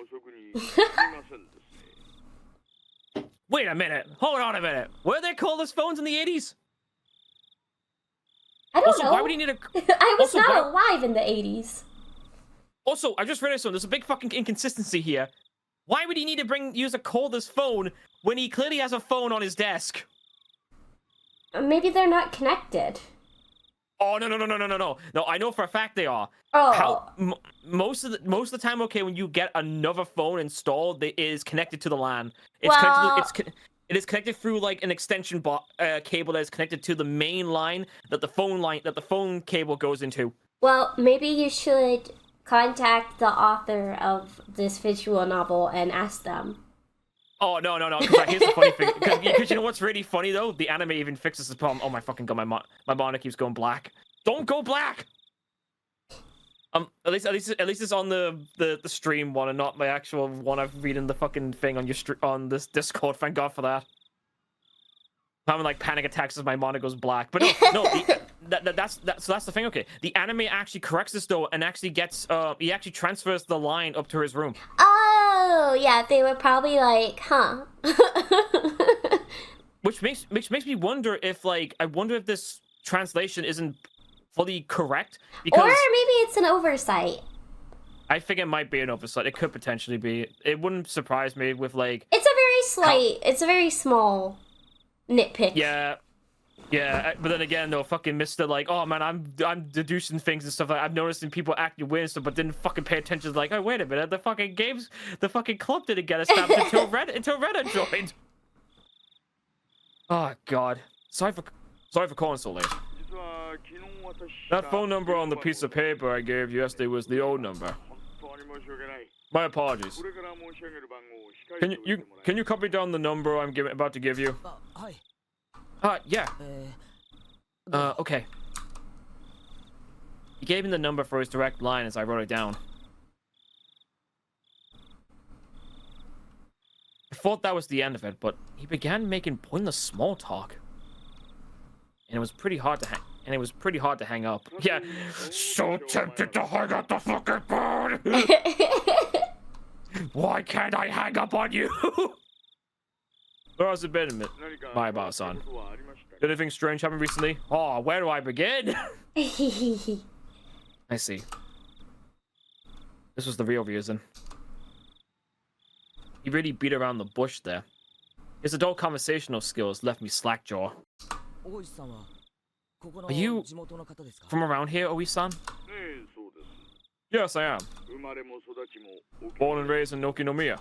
Wait a minute. Hold on a minute. Were there cordless phones in the 80s? I don't know. Why would he need a... I was not alive in the 80s. Also, I just realized something. There's a big fucking inconsistency here. Why would he need to use a cordless phone when he clearly has a phone on his desk? Maybe they're not connected. Oh, no. No, I know for a fact they are. Oh. Most of the time, okay, when you get another phone installed, it is connected to the LAN. It is connected through like an extension cable that is connected to the main line that the phone cable goes into. Well, maybe you should contact the author of this visual novel and ask them. Oh, no. Because here's the funny thing. Because you know what's really funny, though? The anime even fixes this problem. Oh, my fucking god. My monitor keeps going black. Don't go black! At least it's on the stream one and not my actual one I've read in the fucking thing on on this Discord. Thank God for that. I'm having like panic attacks as my monitor goes black. But no, that's the thing. Okay, the anime actually corrects this though, and actually gets he actually transfers the line up to his room. Oh yeah, they were probably like, huh. Which makes me wonder if I wonder if this translation isn't fully correct, because... Or maybe it's an oversight. I think it might be an oversight. It could potentially be. It wouldn't surprise me with like... It's a very small nitpick. Yeah, but then again though, fucking Mr. like, oh man, I'm deducing things and stuff. I've noticed in people acting weird and stuff, but didn't fucking pay attention. Like, oh wait a minute, the fucking club didn't get established until Reddit joined. Oh god, sorry for calling so late. That phone number on the piece of paper I gave you yesterday was the old number. My apologies. Can you copy down the number I'm about to give you? Yeah. Okay. He gave me the number for his direct line as I wrote it down. I thought that was the end of it, but he began making pointless small talk. And it was pretty hard to hang up. Yeah. So tempted to hang up the fucking phone! Why can't I hang up on you? How's it been, my boss-san? Did anything strange happen recently? Oh, where do I begin? I see. This was the real reason. He really beat around the bush there. His adult conversational skills left me slack-jaw. Are you from around here, Oi-san? Yes, I am. Born and raised in Nokinomiya.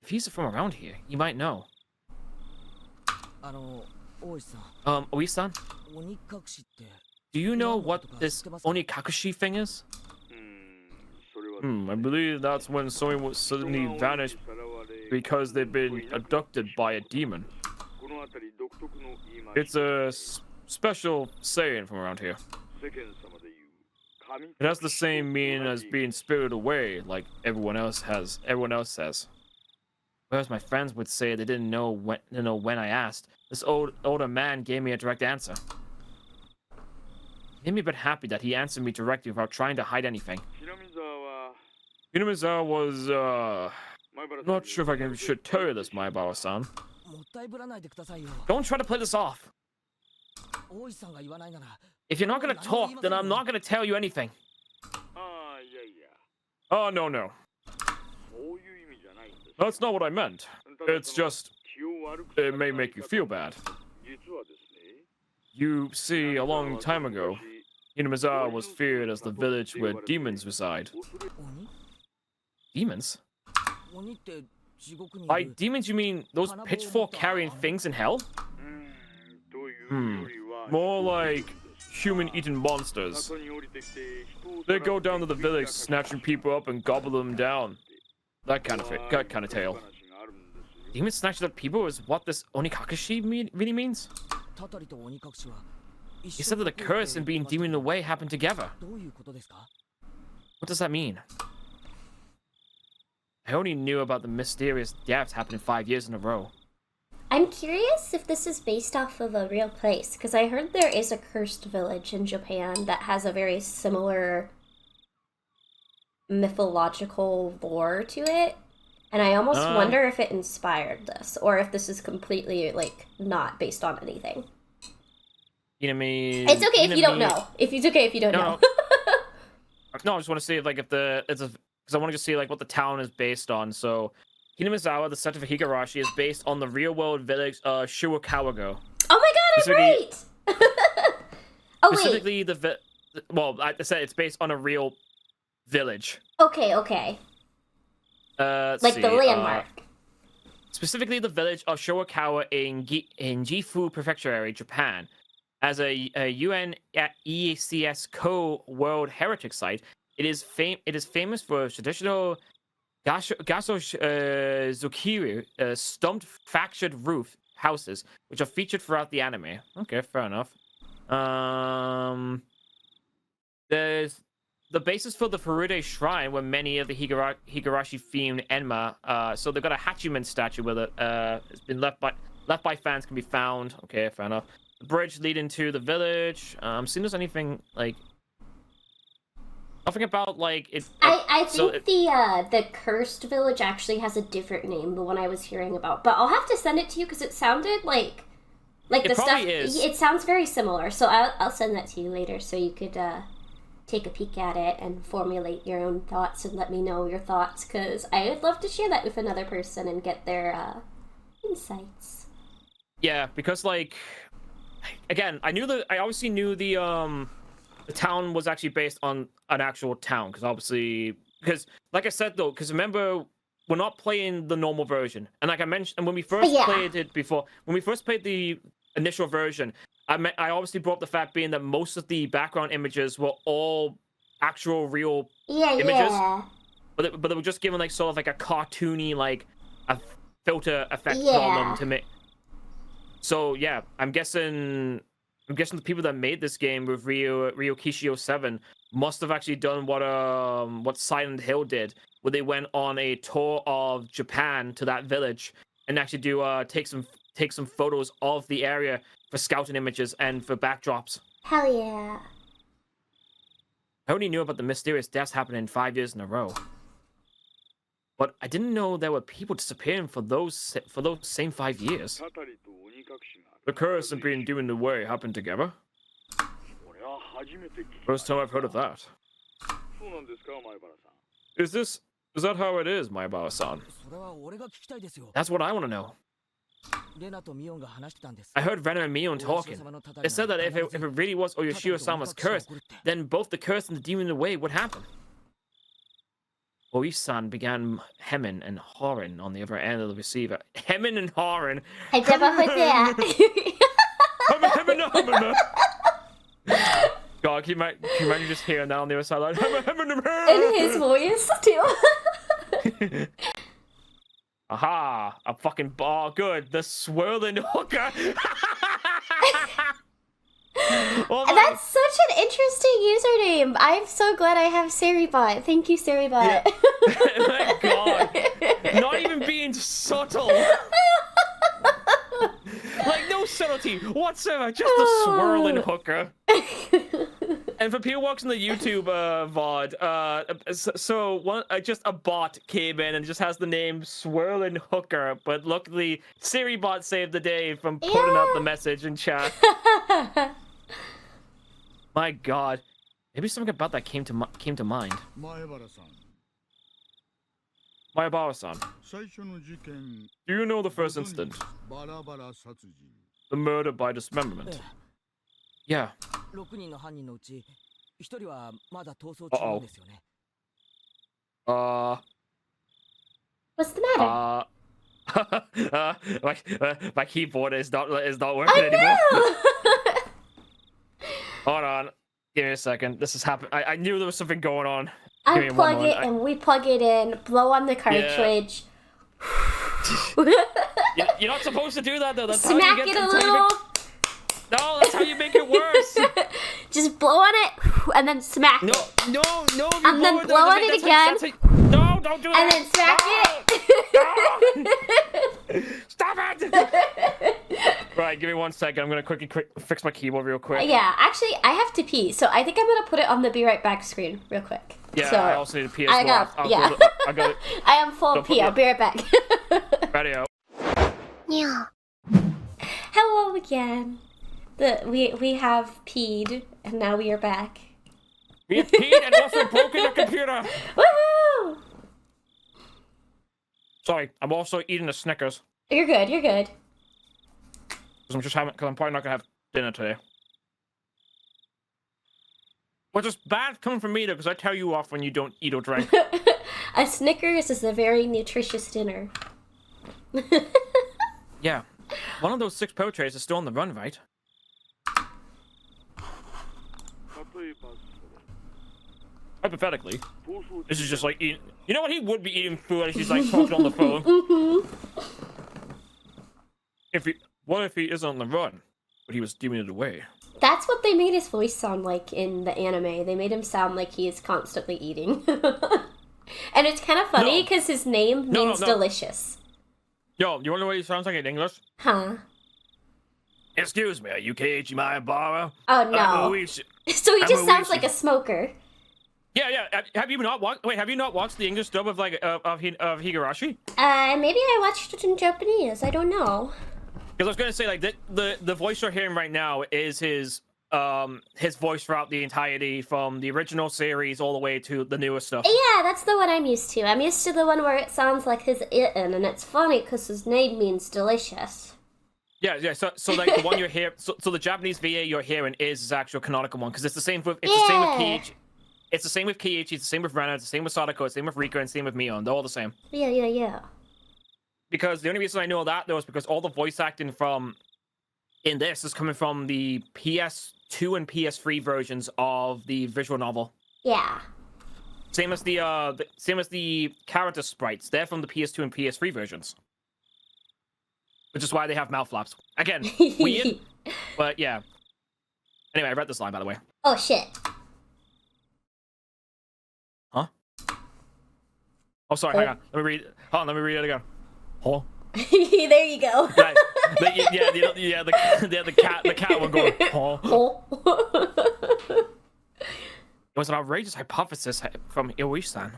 If he's from around here, you might know. Oi-san? Do you know what this Onikakushi thing is? I believe that's when someone would suddenly vanish because they've been abducted by a demon. It's a special saying from around here. It has the same meaning as being spirited away, like everyone else says. Whereas my friends would say they didn't know when I asked. This older man gave me a direct answer. It made me a bit happy that he answered me directly without trying to hide anything. Hinamizawa was, not sure if I should tell you this, Maibara-san. Don't try to play this off. If you're not gonna talk, then I'm not gonna tell you anything. Oh, no. That's not what I meant. It's just, it may make you feel bad. You see, a long time ago, Hinamizawa was feared as the village where demons reside. Demons? By demons you mean those pitchfork-carrying things in hell? More like human-eating monsters. They go down to the village, snatching people up and gobble them down. That kind of tale. Demons snatching up people is what this Onikakushi really means? He said that the curse and being demoned away happened together. What does that mean? I only knew about the mysterious deaths happening 5 years in a row. I'm curious if this is based off of a real place, because I heard there is a cursed village in Japan that has a very similar mythological lore to it, and I almost wonder if it inspired this, or if this is completely, like, not based on anything. It's okay if you don't know. It's okay if you don't know. No, I just want to see if, like, because I want to just see, like, what the town is based on. So, Hinamizawa, the center for Higurashi, is based on the real-world village Shiwakawago. Oh my god, I'm right! Specifically, well, I said it's based on a real village. Okay. Like the landmark. Specifically, the village of Shiwakawa in Gifu Prefecture area, Japan. As a UNESCO World Heritage Site, it is famous for traditional Gaso-Zukiri, stumped fractured roof houses, which are featured throughout the anime. Okay, fair enough. There's the basis for the Furude Shrine, where many of the Higurashi-themed enma. So they've got a Hachiman statue with it. It's been left by fans, can be found. Okay, fair enough. The bridge leading to the village. Seeing there's anything like. Nothing about, like, it... I think the cursed village actually has a different name, the one I was hearing about. But I'll have to send it to you, because it sounded like the stuff... It sounds very similar, so I'll send that to you later, so you could take a peek at it and formulate your own thoughts and let me know your thoughts, because I would love to share that with another person and get their insights. Yeah, because, like... Again, I obviously knew the town was actually based on an actual town, because like I said though, because remember, we're not playing the normal version, and like I mentioned, and when we first played it before, when we first played the initial version, I obviously brought up the fact being that most of the background images were all actual real images, but they were just given, like, sort of like a cartoony, like, a filter effect on them to make. So yeah, I'm guessing the people that made this game with Ryokishi 07 must have actually done what Silent Hill did, where they went on a tour of Japan to that village and actually take some photos of the area for scouting images and for backdrops. Hell yeah. I only knew about the mysterious deaths happening 5 years in a row. But I didn't know there were people disappearing for those same 5 years. The curse and being due in the way happened together. First time I've heard of that. Is that how it is, Maibara-san? That's what I want to know. I heard Rena and Mion talking. They said that if it really was Oyoshiro-sama's curse, then both the curse and the demon in the way would happen. Oishi-san began hemming and hawing on the other end of the receiver. Hemming and hawing. I never heard that. God, can you imagine just hearing that on the other side? Like, In his voice, too. Aha! A fucking ball. Good. The swirling hooker. Oh That's such an interesting username. I'm so glad I have Seribot. Thank you, Seribot. Yeah. My God. Not even being subtle. Like, no subtlety whatsoever. Just a swirling hooker. And for people watching the YouTube VOD, just a bot came in and just has the name Swirling Hooker, but luckily SiriBot saved the day from putting up the message in chat. My God, maybe something about that came to mind. Maibara-san, do you know the first incident? The murder by dismemberment. Yeah. What's the matter? My keyboard is not working anymore. Hold on. Give me a second. This is happening. I knew there was something going on. Unplug it and we plug it in. Blow on the cartridge. Yeah. You're not supposed to do that though. That's Smack how you get it a little. No, that's how you make it worse. Just blow on it and then smack it. No. And then blow on it again. No, don't do that. And then smack it. Stop it. Right, give me 1 second. I'm gonna quickly fix my keyboard real quick. Yeah, actually, I have to pee, so I think I'm gonna put it on the be right back screen real quick. Yeah, so, I also need to pee as well. I got it. I am full pee. I'll be right back. Radio. Yeah. Hello again. We have peed, and now we are back. We have peed and also broken the computer. Woohoo! Sorry, I'm also eating a Snickers. You're good. You're good. Because I'm probably not gonna have dinner today. Which is bad coming from me though, because I tell you off when you don't eat or drink. A Snickers is a very nutritious dinner. Yeah. One of those 6 portraits is still on the run, right? Hypothetically, this is just like eating. You know what? He would be eating food as he's like talking on the phone. What if he isn't on the run, but he was stealing it away? That's what they made his voice sound like in the anime. They made him sound like he is constantly eating. And it's kind of funny because his name means delicious. Yo, you wanna know what he sounds like in English? Huh? Excuse me, are you Keiichi Maibara? Oh no. So he just sounds like a smoker. Yeah. Have you not watched the English dub of Higurashi? Maybe I watched it in Japanese. I don't know. Because I was gonna say like the voice you're hearing right now is his voice throughout the entirety from the original series all the way to the newer stuff. Yeah, that's the one I'm used to. I'm used to the one where it sounds like his itten, and it's funny because his name means delicious. Yeah. So like the one you're hearing, so the Japanese VA you're hearing is his actual canonical one because it's the same with Keiichi. It's the same with Keiichi. It's the same with Rena. It's the same with Sadako. It's the same with Rika. And same with Mion. They're all the same. Yeah. Because the only reason I know that though is because all the voice acting in this is coming from the PS2 and PS3 versions of the visual novel. Yeah. Same as the character sprites. They're from the PS2 and PS3 versions. Which is why they have mouth flaps. Again, weird, but yeah. Anyway, I read this line by the way. Oh shit. Huh? Oh, sorry. Hang on. Let me read it again. Huh? There you go. The cat one going. Huh? It was an outrageous hypothesis from Iwai-san.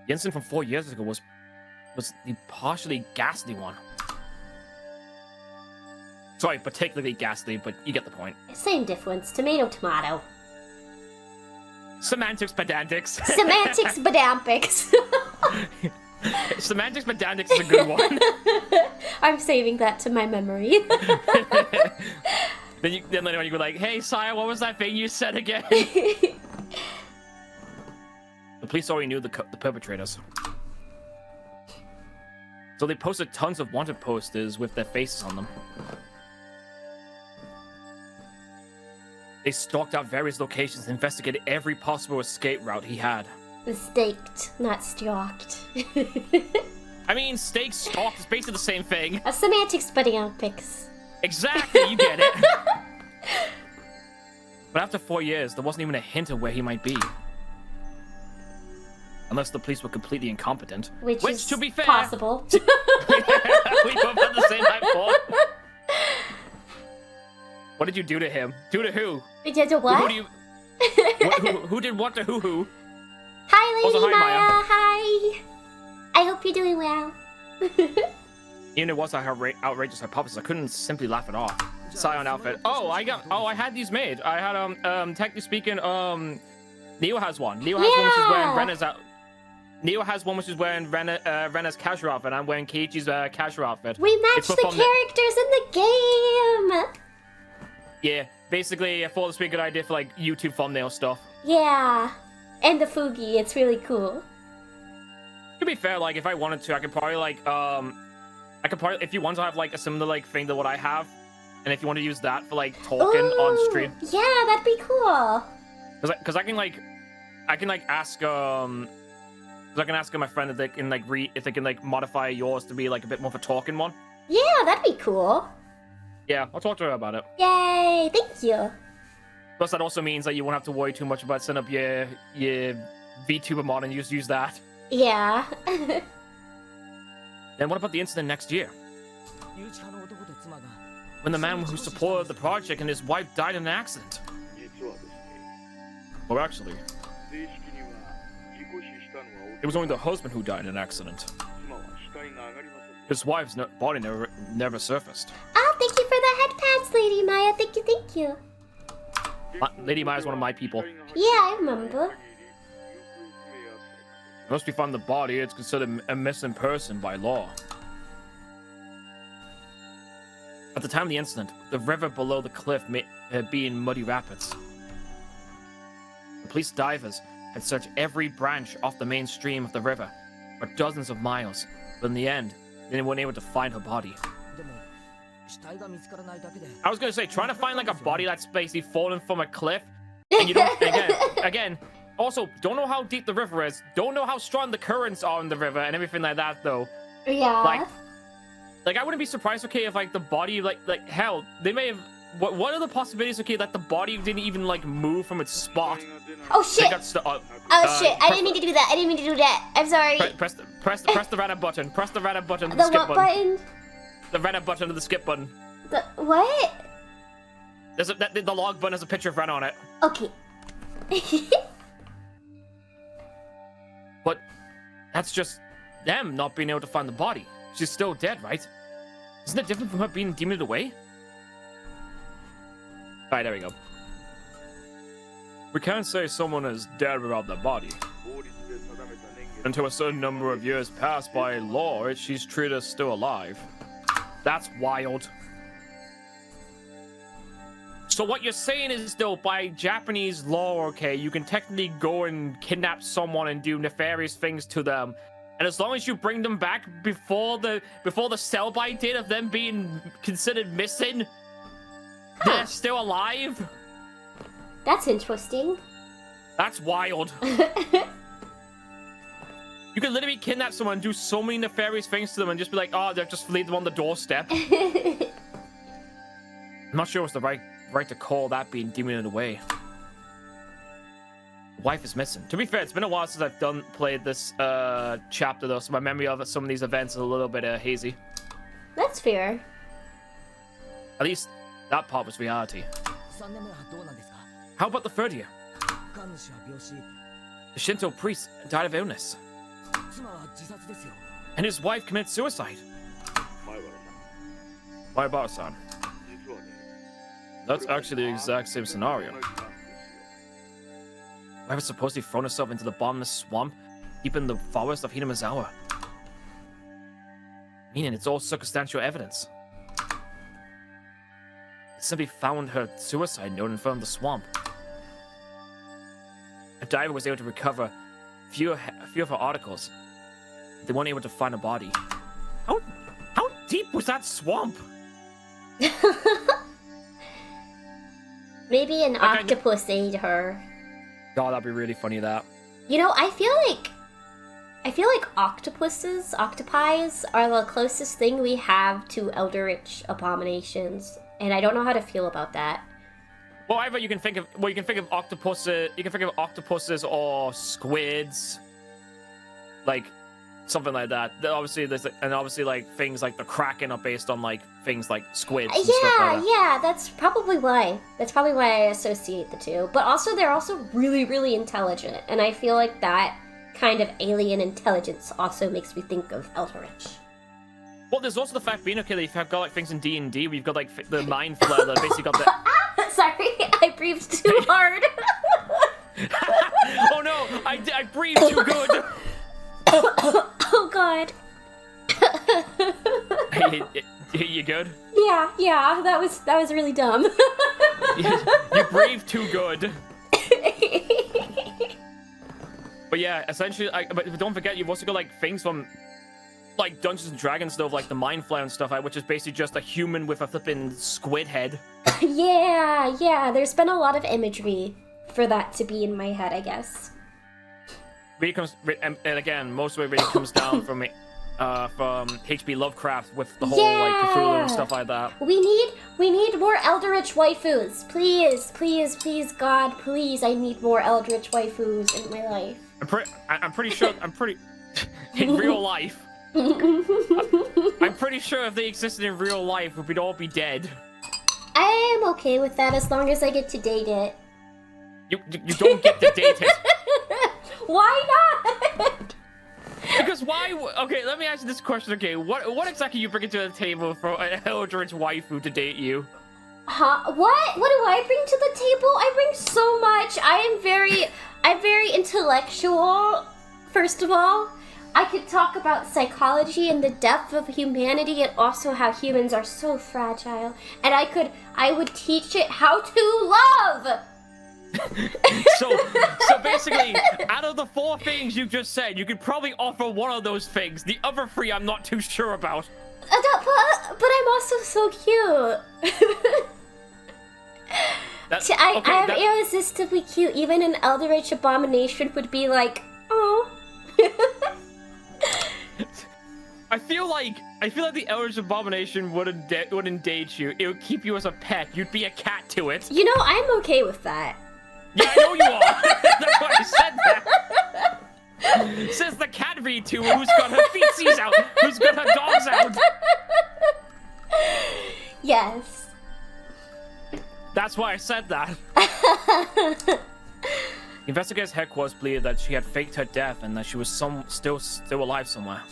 The incident from 4 years ago was the partially ghastly one. Sorry, particularly ghastly, but you get the point. Same difference. Tomato, tomato. Semantics, pedantics. Semantics, badampics. Semantics, pedantics is a good one. I'm saving that to my memory. Then later on you go like, hey, sire, what was that thing you said again? The police already knew the perpetrators. So they posted tons of wanted posters with their faces on them. They stalked out various locations and investigated every possible escape route he had. Staked, not stalked. I mean, stake, stalk is basically the same thing. A semantics, badampics. Exactly, you get it. But after 4 years, there wasn't even a hint of where he might be. Unless the police were completely incompetent. Which is to be fair, possible. We both had the same thought. What did you do to him? Do to who? Did you what? Who do you... who did what to who? Hi, Lady Also, hi, Maya. Maya. Hi. I hope you're doing well. Even it was an outrageous hypothesis, I couldn't simply laugh it off. Scion outfit. I had these made. I had technically speaking, Neo has one. Neo has one which is wearing Rena's out. Neo has one which is wearing Rena's casual outfit, and I'm wearing Keiichi's casual outfit. We matched the characters in the game. Yeah, basically for the good idea for like YouTube thumbnail stuff. Yeah, and the Fugi, it's really cool. To be fair, like if I wanted to, I could probably if you want to have like a similar like thing to what I have, and if you want to use that for like talking on stream. Yeah, that'd be cool. Cause I can ask my friend if they can like modify yours to be like a bit more of a talking one. Yeah, that'd be cool. Yeah, I'll talk to her about it. Yay, thank you. Plus, that also means that you won't have to worry too much about setting up your VTuber mod and just use that. Yeah. Then what about the incident next year? When the man who supported the project and his wife died in an accident. Or actually, it was only the husband who died in an accident. His wife's body never surfaced. Oh, thank you for the headpads, Lady Maya. Thank you. Lady Maya's one of my people. Yeah, I remember. Once we find the body, it's considered a missing person by law. At the time of the incident, the river below the cliff had been muddy rapids. The police divers had searched every branch off the main stream of the river for dozens of miles, but in the end, they weren't able to find her body. I was gonna say, trying to find like a body that's basically fallen from a cliff, and you don't, again, also, don't know how deep the river is, don't know how strong the currents are in the river, and everything like that, though. Yeah. Like I wouldn't be surprised, okay, if like the body, like hell, they may have. What are the possibilities, okay, that the body didn't even like move from its spot? Oh shit! Oh shit! I didn't mean to do that. I'm sorry. Press the Reddit button. Press the Reddit button. The what button? The Reddit button to the skip button. The what? There's the log button has a picture of Ren on it. Okay. But that's just them not being able to find the body. She's still dead, right? Isn't it different from her being demoned away? Alright, there we go. We can't say someone is dead without their body. Until a certain number of years pass by law, she's treated as still alive. That's wild. So what you're saying is, though, by Japanese law, okay, you can technically go and kidnap someone and do nefarious things to them. And as long as you bring them back before the sell-by date of them being considered missing, they're still alive? That's interesting. That's wild. You can literally kidnap someone and do so many nefarious things to them and just be like, oh, they'll just leave them on the doorstep. I'm not sure what's the right to call that being demoned away. Wife is missing. To be fair, it's been a while since I've played this chapter though, so my memory of some of these events is a little bit hazy. That's fair. At least that part was reality. How about the third year? The Shinto priest died of illness. And his wife committed suicide. Maibara-san. That's actually the exact same scenario. Why was supposedly thrown herself into the bottomless swamp deep in the forest of Hinamizawa? Meaning it's all circumstantial evidence. It simply found her suicide note in front of the swamp. A diver was able to recover a few of her articles. They weren't able to find a body. How deep was that swamp? Maybe an octopus ate her. Oh, that'd be really funny, that. You know, I feel like octopi are the closest thing we have to eldritch abominations, and I don't know how to feel about that. Well, either you can think of octopuses, or squids, like something like that. Obviously, like things like the Kraken are based on like things like squids. And stuff like that. Yeah, that's probably why. That's probably why I associate the two. But also, they're also really, really intelligent, and I feel like that kind of alien intelligence also makes me think of eldritch. Well, there's also the fact being okay that you've got like things in D&D where you've got like the mind flare that basically got the. Sorry, I breathed too hard. Oh no, I breathed too good. Oh god. Hey, you good? Yeah, that was really dumb. You breathed too good. But yeah, essentially, but don't forget, you've also got like things from like Dungeons and Dragons stuff, like the Mind Flayer and stuff, which is basically just a human with a flipping squid head. Yeah, there's been a lot of imagery for that to be in my head, I guess. Really comes, and again, most of it really comes down from H.P. Lovecraft with the whole like Cthulhu and stuff like that. We need more eldritch waifus, please, God, please! I need more eldritch waifus in my life. I'm pretty sure in real life. I'm pretty sure if they existed in real life, we'd all be dead. I am okay with that as long as I get to date it. You don't get to date it. Why not? Because why? Okay, let me ask you this question. Okay, what exactly you bring to the table for an eldritch waifu to date you? Huh? What do I bring to the table? I bring so much. I'm very intellectual. First of all, I could talk about psychology and the depth of humanity, and also how humans are so fragile. And I would teach it how to love. So basically, out of the 4 things you just said, you could probably offer one of those things. The other 3, I'm not too sure about. But I'm also so cute. I'm irresistibly cute. Even an eldritch abomination would be like, oh. I feel like the eldritch abomination wouldn't date you. It would keep you as a pet. You'd be a cat to it. You know, I'm okay with that. Yeah, I know you are. That's why I said that. Says the cat VTuber who's got her feetsies out, who's got her dogs out. Yes. That's why I said that. Investigators' headquarters believed that she had faked her death and that she was still alive somewhere.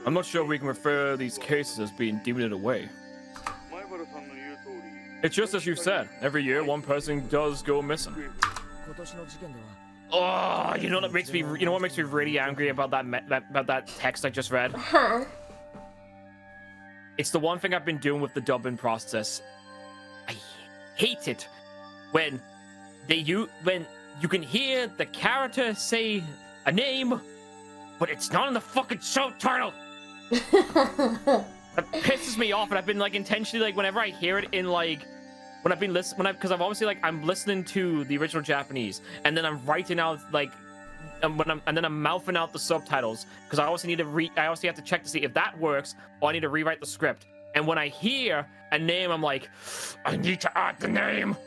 I'm not sure we can refer these cases as being demoned away. It's just as you said. Every year, one person does go missing. Oh, you know what makes me really angry about that text I just read? Huh? It's the one thing I've been doing with the dubbing process. I hate it when you can hear the character say a name, but it's not in the fucking show title. That pisses me off, and I've been like intentionally like whenever I hear it in like when I've been because I've obviously like I'm listening to the original Japanese, and then I'm writing out like and then I'm mouthing out the subtitles because I also have to check to see if that works, or I need to rewrite the script. And when I hear a name, I'm like, I need to add the name.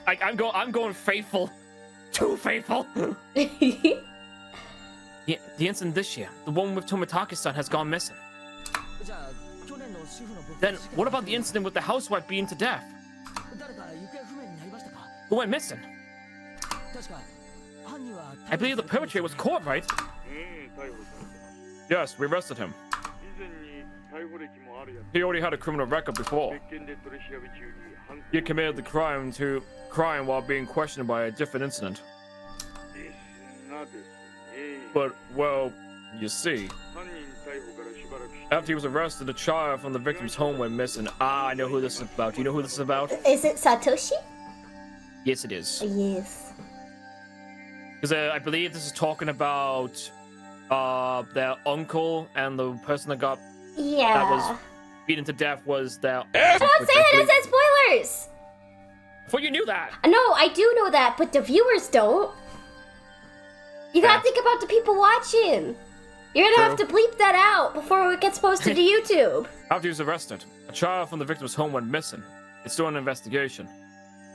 Like I'm going faithful, too faithful. The incident this year, the one with Tomitaki-san, has gone missing. Then what about the incident with the housewife beaten to death? Who went missing? I believe the perpetrator was caught, right? Yes, we arrested him. He already had a criminal record before. He committed the crime while being questioned by a different incident. But, well, you see, after he was arrested, a child from the victim's home went missing. Ah, I know who this is about. Do you know who this is about? Is it Satoshi? Yes, it is. Yes. Because I believe this is talking about their uncle, and the person that got that was beaten to death was their. I don't say that. It says spoilers. I thought you knew that. No, I do know that, but the viewers don't. You gotta think about the people watching. You're gonna have to bleep that out before it gets posted to YouTube. After he was arrested, a child from the victim's home went missing. It's still an investigation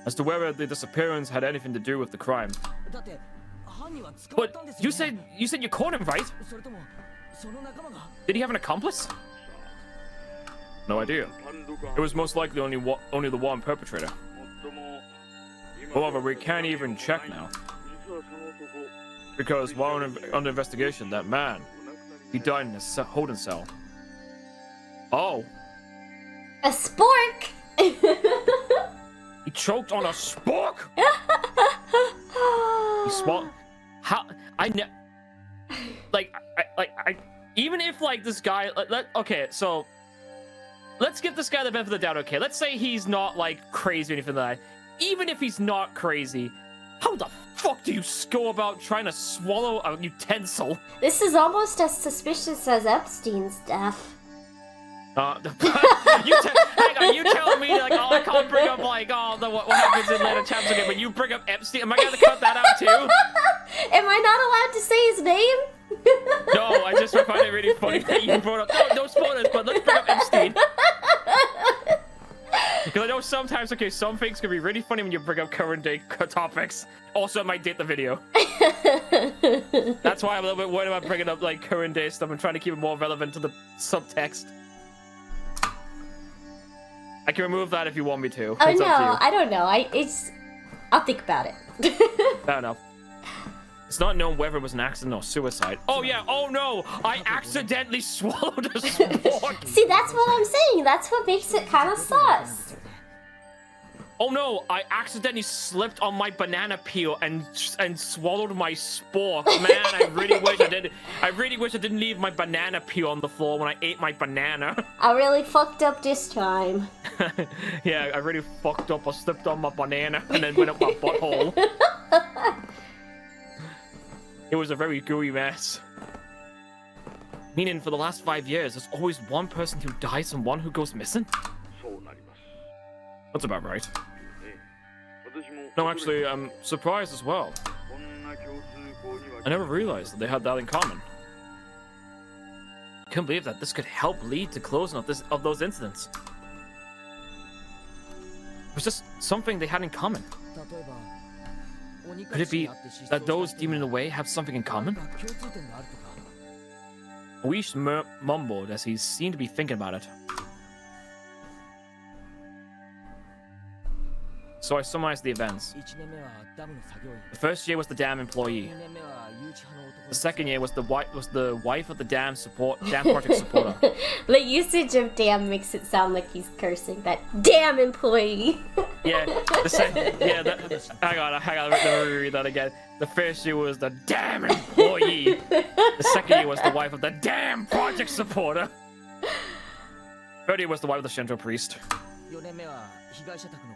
as to whether the disappearance had anything to do with the crime. But you said you caught him, right? Did he have an accomplice? No idea. It was most likely only the one perpetrator. However, we can't even check now. Because while under investigation, that man, he died in a holding cell. Oh. A spork? He choked on a spork? He swallowed. How? Even if, like, this guy. Okay, so. Let's give this guy the benefit of the doubt, okay? Let's say he's not, like, crazy or anything like that. Even if he's not crazy, how the fuck do you go about trying to swallow a utensil? This is almost as suspicious as Epstein's death. Hang on, you telling me, like, oh, I can't bring up, like, what happens in later chapters again, but you bring up Epstein? Am I gonna cut that out too? Am I not allowed to say his name? No, I just find it really funny that you brought up. No spoilers, but let's bring up Epstein. Because I know sometimes, okay, some things can be really funny when you bring up current day topics. Also, it might date the video. That's why I'm a little bit worried about bringing up, like, current day stuff and trying to keep it more relevant to the subtext. I can remove that if you want me to. Oh, it's no, up to you. I don't know. I'll think about it. Fair enough. It's not known whether it was an accident or suicide. Oh, yeah. Oh, no. I accidentally swallowed a spork. See, that's what I'm saying. That's what makes it kind of sus. Oh, no. I accidentally slipped on my banana peel and swallowed my spork. Man, I really wish I did. I really wish I didn't leave my banana peel on the floor when I ate my banana. I really fucked up this time. Yeah, I really fucked up. I slipped on my banana and then went up my butthole. It was a very gooey mess. Meaning, for the last 5 years, there's always one person who dies and one who goes missing? That's about right. No, actually, I'm surprised as well. I never realized that they had that in common. I can't believe that this could help lead to closing of those incidents. It was just something they had in common. Could it be that those demons in the way have something in common? Oish mumbled as he seemed to be thinking about it. So I summarized the events. The first year was the dam employee. The second year was the wife of the dam project supporter. The usage of damn makes it sound like he's cursing. That damn employee. Yeah, hang on, let me read that again. The first year was the damn employee. The second year was the wife of the damn project supporter. Third year was the wife of the Shinto priest.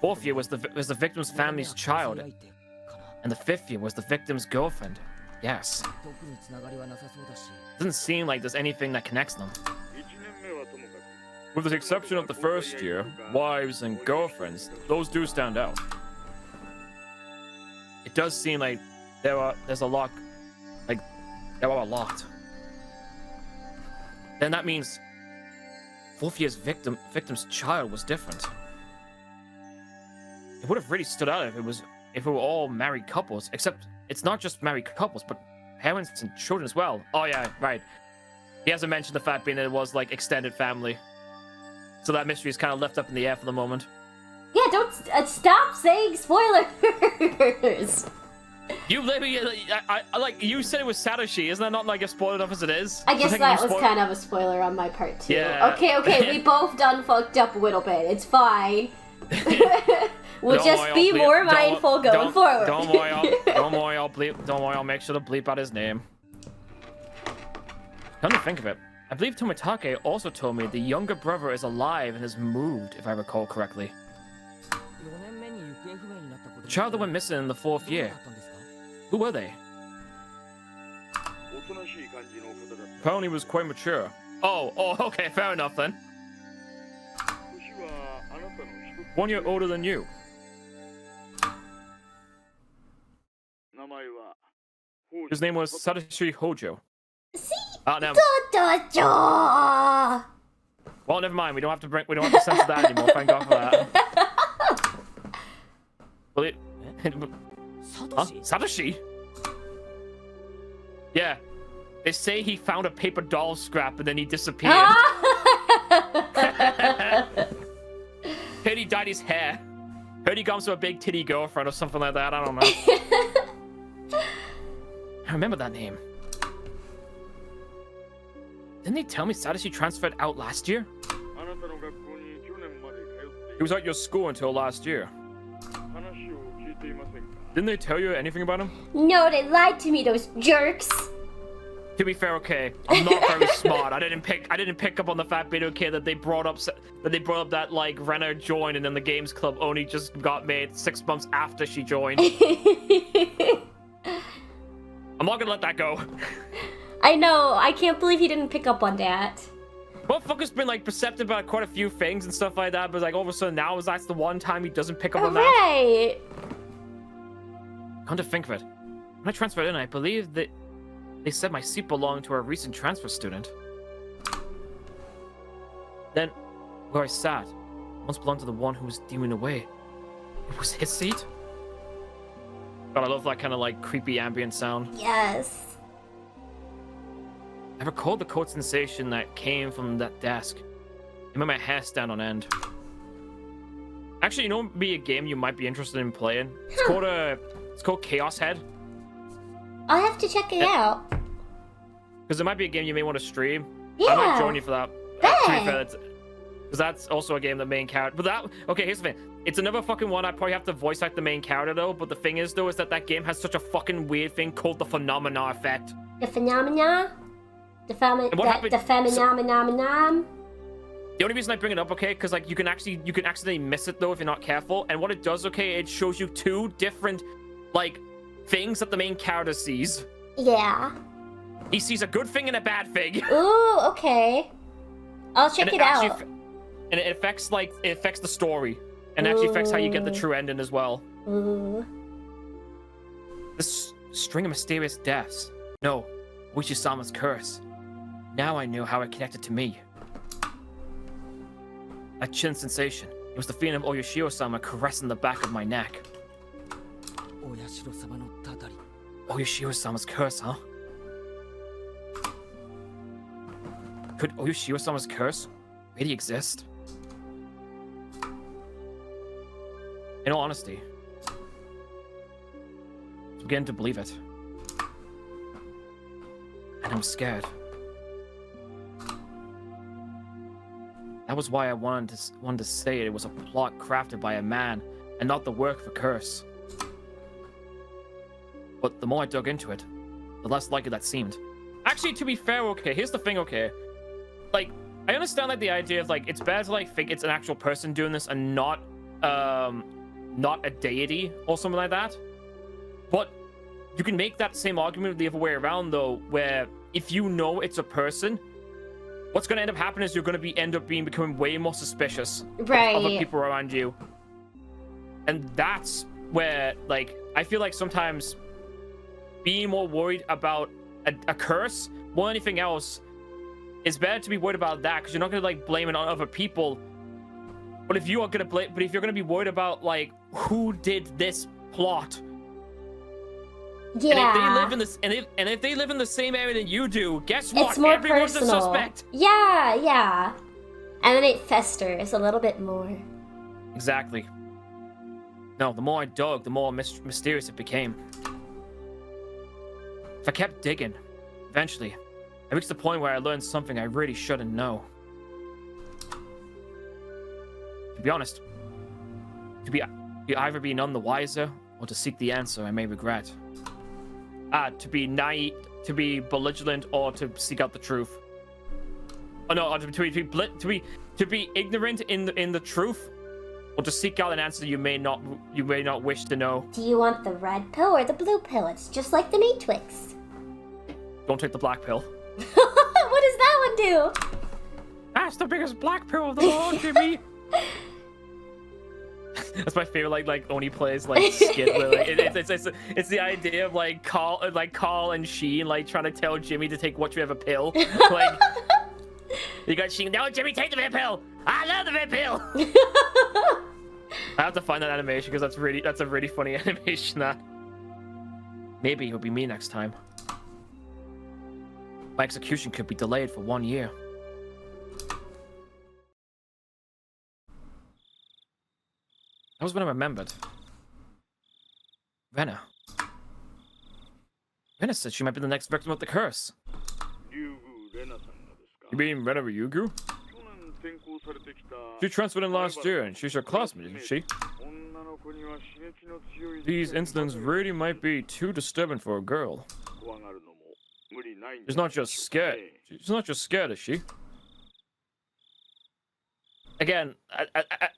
Fourth year was the victim's family's child. And the fifth year was the victim's girlfriend. Yes. Doesn't seem like there's anything that connects them. With the exception of the first year, wives and girlfriends, those do stand out. It does seem like there are a lot. Then that means fourth year's victim's child was different. It would have really stood out if it were all married couples, except it's not just married couples, but parents and children as well. Oh yeah, right. He hasn't mentioned the fact being that it was like extended family. So that mystery is kind of left up in the air for the moment. Yeah, don't stop saying spoilers. You literally, like, you said it was Satoshi. Isn't that not like a spoiler enough as it is? I guess that was kind of a spoiler on my part too. Yeah. Okay, we both done fucked up a little bit. It's fine. We'll just be more mindful going forward. Don't worry, I'll make sure to bleep out his name. Come to think of it, I believe Tomitake also told me the younger brother is alive and has moved, if I recall correctly. The child that went missing in the 4th year. Who were they? Apparently was quite mature. Oh, okay, fair enough then. 1 year older than you. His name was Satoshi Hojo. See? No. Da-da-da. Well, never mind. We don't have to censor that anymore. Thank God for that. Well, huh? Satoshi? Yeah. They say he found a paper doll scrap and then he disappeared. Heard he dyed his hair. Heard he got to a big titty girlfriend or something like that. I don't know. I remember that name. Didn't they tell me Satoshi transferred out last year? He was at your school until last year. Didn't they tell you anything about him? No, they lied to me, those jerks. To be fair, okay, I'm not very smart. I didn't pick up on the fact, but okay, that they brought up that like Renner joined and then the games club only just got made 6 months after she joined. I'm not gonna let that go. I know. I can't believe he didn't pick up on that. Motherfucker's been like perceptive about quite a few things and stuff like that, but like all of a sudden now that's the one time he doesn't pick up on that. Right. Come to think of it, when I transferred in, I believe that they said my seat belonged to a recent transfer student. Then, where I sat, once belonged to the one who was dealing away. It was his seat? God, I love that kind of like creepy ambient sound. Yes. I recalled the cold sensation that came from that desk. It made my hair stand on end. Actually, you know what would be a game you might be interested in playing? It's called Chaos Head. I'll have to check it out. Because it might be a game you may want to stream. Yeah. I might join you for that. Bet. Because that's also a game the main character. But that, okay, here's the thing. It's another fucking one. I probably have to voice act the main character though. But the thing is though, is that game has such a fucking weird thing called the phenomena effect. The phenomena? The phenomenon? The only reason I bring it up, okay, because like you can accidentally miss it though if you're not careful. And what it does, okay, it shows you two different like things that the main character sees. Yeah. He sees a good thing and a bad thing. Ooh, okay. I'll check it out. And it affects the story. And actually affects how you get the true ending as well. Ooh. This string of mysterious deaths. No, Wishisama's curse. Now I knew how it connected to me. A chin sensation. It was the feeling of Oyashiro-sama caressing the back of my neck. Oyashiro-sama's curse, huh? Could Oyashiro-sama's curse really exist? In all honesty, I'm beginning to believe it. And I'm scared. That was why I wanted to say it was a plot crafted by a man and not the work of a curse. But the more I dug into it, the less likely that seemed. Actually, to be fair, okay, here's the thing, okay. Like, I understand like the idea of like it's better to like think it's an actual person doing this and not a deity or something like that. But you can make that same argument the other way around though, where if you know it's a person, what's going to end up happening is you're going to end up becoming way more suspicious of other people around you. And that's where, like, I feel like sometimes being more worried about a curse more than anything else, it's better to be worried about that because you're not going to, like, blame it on other people. But if you're going to be worried about, like, who did this plot. Yeah. And if they live in this, and if they live in the same area that you do, guess what? It's more Everyone's personal. a suspect. Yeah, yeah. And then it festers a little bit more. Exactly. No, the more I dug, the more mysterious it became. If I kept digging, eventually, I reached the point where I learned something I really shouldn't know. To be honest, to either be none the wiser or to seek the answer I may regret. To be naive, to be belligerent, or to seek out the truth. Oh no, to be ignorant in the truth, or to seek out an answer you may not wish to know. Do you want the red pill or the blue pill? It's just like the Matrix. Don't take the black pill. What does that one do? That's the biggest black pill of them all, Jimmy. That's my favorite, like Oni plays like skit where like it's the idea of like Carl and Sheen like trying to tell Jimmy to take whichever pill. Like you got Sheen, no Jimmy, take the red pill. I love the red pill. I have to find that animation because that's a really funny animation. That maybe it'll be me next time. My execution could be delayed for 1 year. That was when I remembered. Rena. Rena said she might be the next victim of the curse. You mean Rena Ryugu? She transferred in last year, and she's your classmate, isn't she? These incidents really might be too disturbing for a girl. She's not just scared. She's not just scared, is she? Again,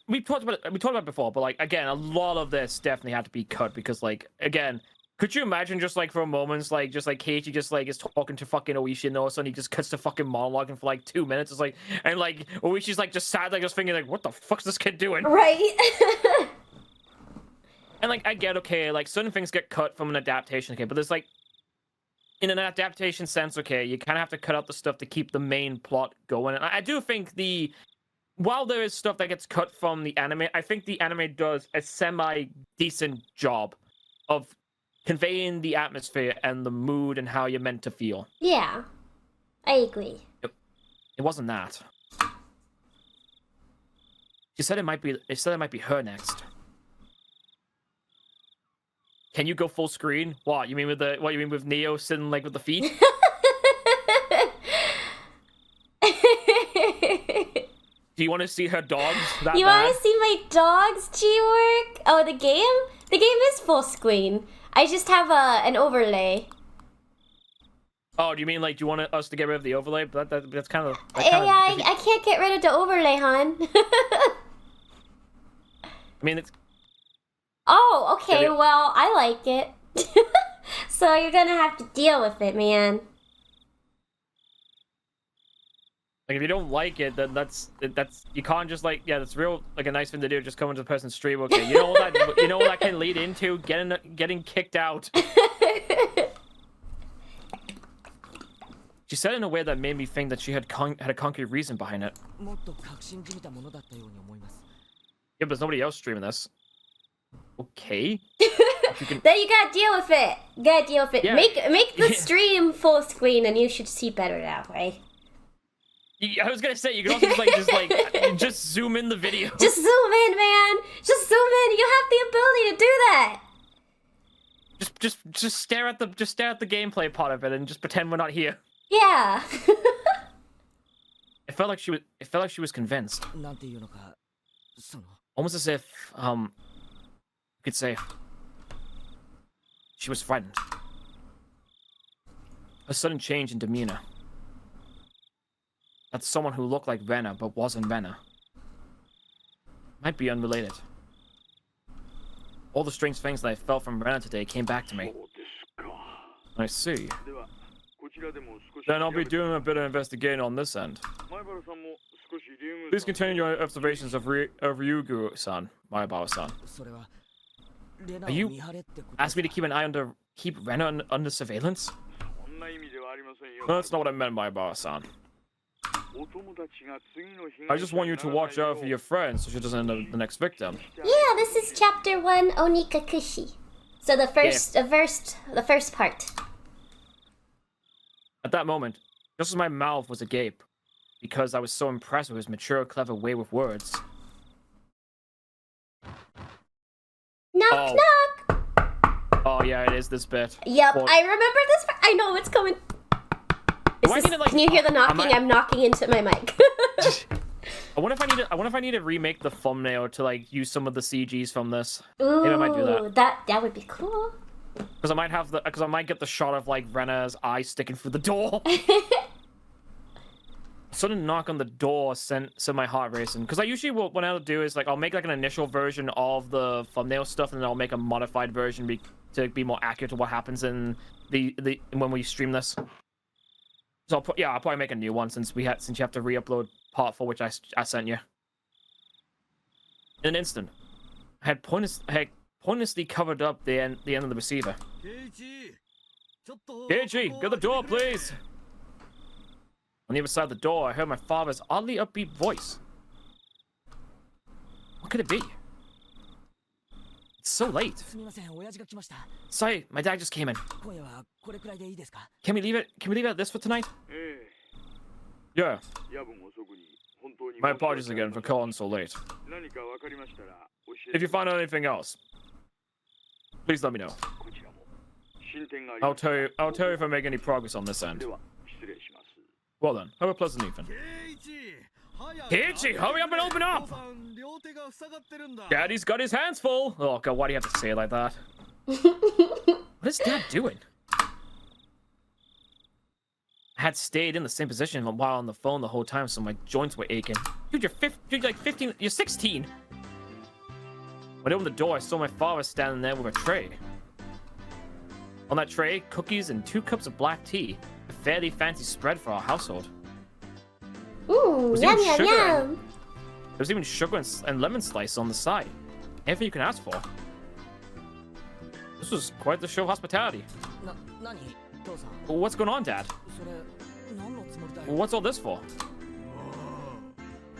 we talked about it before, but like again, a lot of this definitely had to be cut because like again, could you imagine just like for a moment, like just like Keiichi just like is talking to fucking Oishi and all of a sudden he just cuts to fucking monologuing for like 2 minutes. It's like and like Oishi's like just sad, like just thinking like what the fuck's this kid doing? Right. And like I get okay, like certain things get cut from an adaptation, okay, but there's like in an adaptation sense, okay, you kind of have to cut out the stuff to keep the main plot going. And I do think while there is stuff that gets cut from the anime, I think the anime does a semi-decent job of conveying the atmosphere and the mood and how you're meant to feel. Yeah, I agree. It wasn't that. She said it might be her next. Can you go full screen? What you mean with Neo sitting like with the feet? Do you want to see her dogs? You want to see my dogs, G-Work? Oh, the game? The game is full screen. I just have an overlay. Oh, do you mean like do you want us to get rid of the overlay? But that's kind of. I can't get rid of the overlay, hon. I mean it's. Oh, okay. Well, I like it. So you're gonna have to deal with it, man. Like if you don't like it, then that's you can't just like that's real like a nice thing to do. Just come into the person's stream. Okay, you know what that can lead into getting kicked out. She said in a way that made me think that she had a concrete reason behind it. Yeah, but there's nobody else streaming this. Okay. Then you gotta deal with it. You gotta deal with it. Yeah. Make the stream full screen, and you should see better that way. I was gonna say you can also just zoom in the video. Just zoom in, man. Just zoom in. You have the ability to do that. Just stare at the gameplay part of it and just pretend we're not here. Yeah. It felt like she was convinced. Almost as if you could say she was frightened. A sudden change in demeanor. That's someone who looked like Rena but wasn't Rena. Might be unrelated. All the strange things that I felt from Rena today came back to me. I see. Then I'll be doing a bit of investigating on this end. Please continue your observations of Ryugu-san, Maibara-san. Are you asking me to keep Rena under surveillance? No, that's not what I meant, Maibara-san. I just want you to watch out for your friend so she doesn't end up the next victim. Yeah, this is chapter 1, Onikakushi. So the first part. At that moment, just as my mouth was agape, because I was so impressed with his mature, clever way with words. Knock, knock! Oh yeah, it is this bit. Yep, Well, I remember this. I know it's coming. I need to, like, Can you hear the knocking? I'm knocking into my mic. I wonder if I need to remake the thumbnail to like use some of the CGs from this. Ooh, Maybe I might do that. That would be cool. Because I might get the shot of like Rena's eye sticking through the door. Sudden knock on the door sent my heart racing. Because I usually what I'll do is like I'll make like an initial version of the thumbnail stuff, and then I'll make a modified version to be more accurate to what happens in the when we stream this. So I'll probably make a new one since you have to re-upload part 4, which I sent you. In an instant, I had pointlessly covered up the end of the receiver. Keiichi, get the door, please. On the other side of the door, I heard my father's oddly upbeat voice. What could it be? It's so late. Sorry, my dad just came in. Can we leave it at this for tonight? Yeah. My apologies again for calling so late. If you find out anything else, please let me know. I'll tell you if I make any progress on this end. Well then, have a pleasant evening. Keiichi, hurry up and open up! Daddy's got his hands full. Oh god, why do you have to say it like that? What is Dad doing? I had stayed in the same position while on the phone the whole time, so my joints were aching. Dude, you're like 15. You're 16. When I opened the door, I saw my father standing there with a tray. On that tray, cookies and 2 cups of black tea. A fairly fancy spread for our household. Ooh, yum, yum, yum. There was even sugar and lemon slice on the side. Anything you can ask for. This was quite the show of hospitality. What's going on, Dad? What's all this for?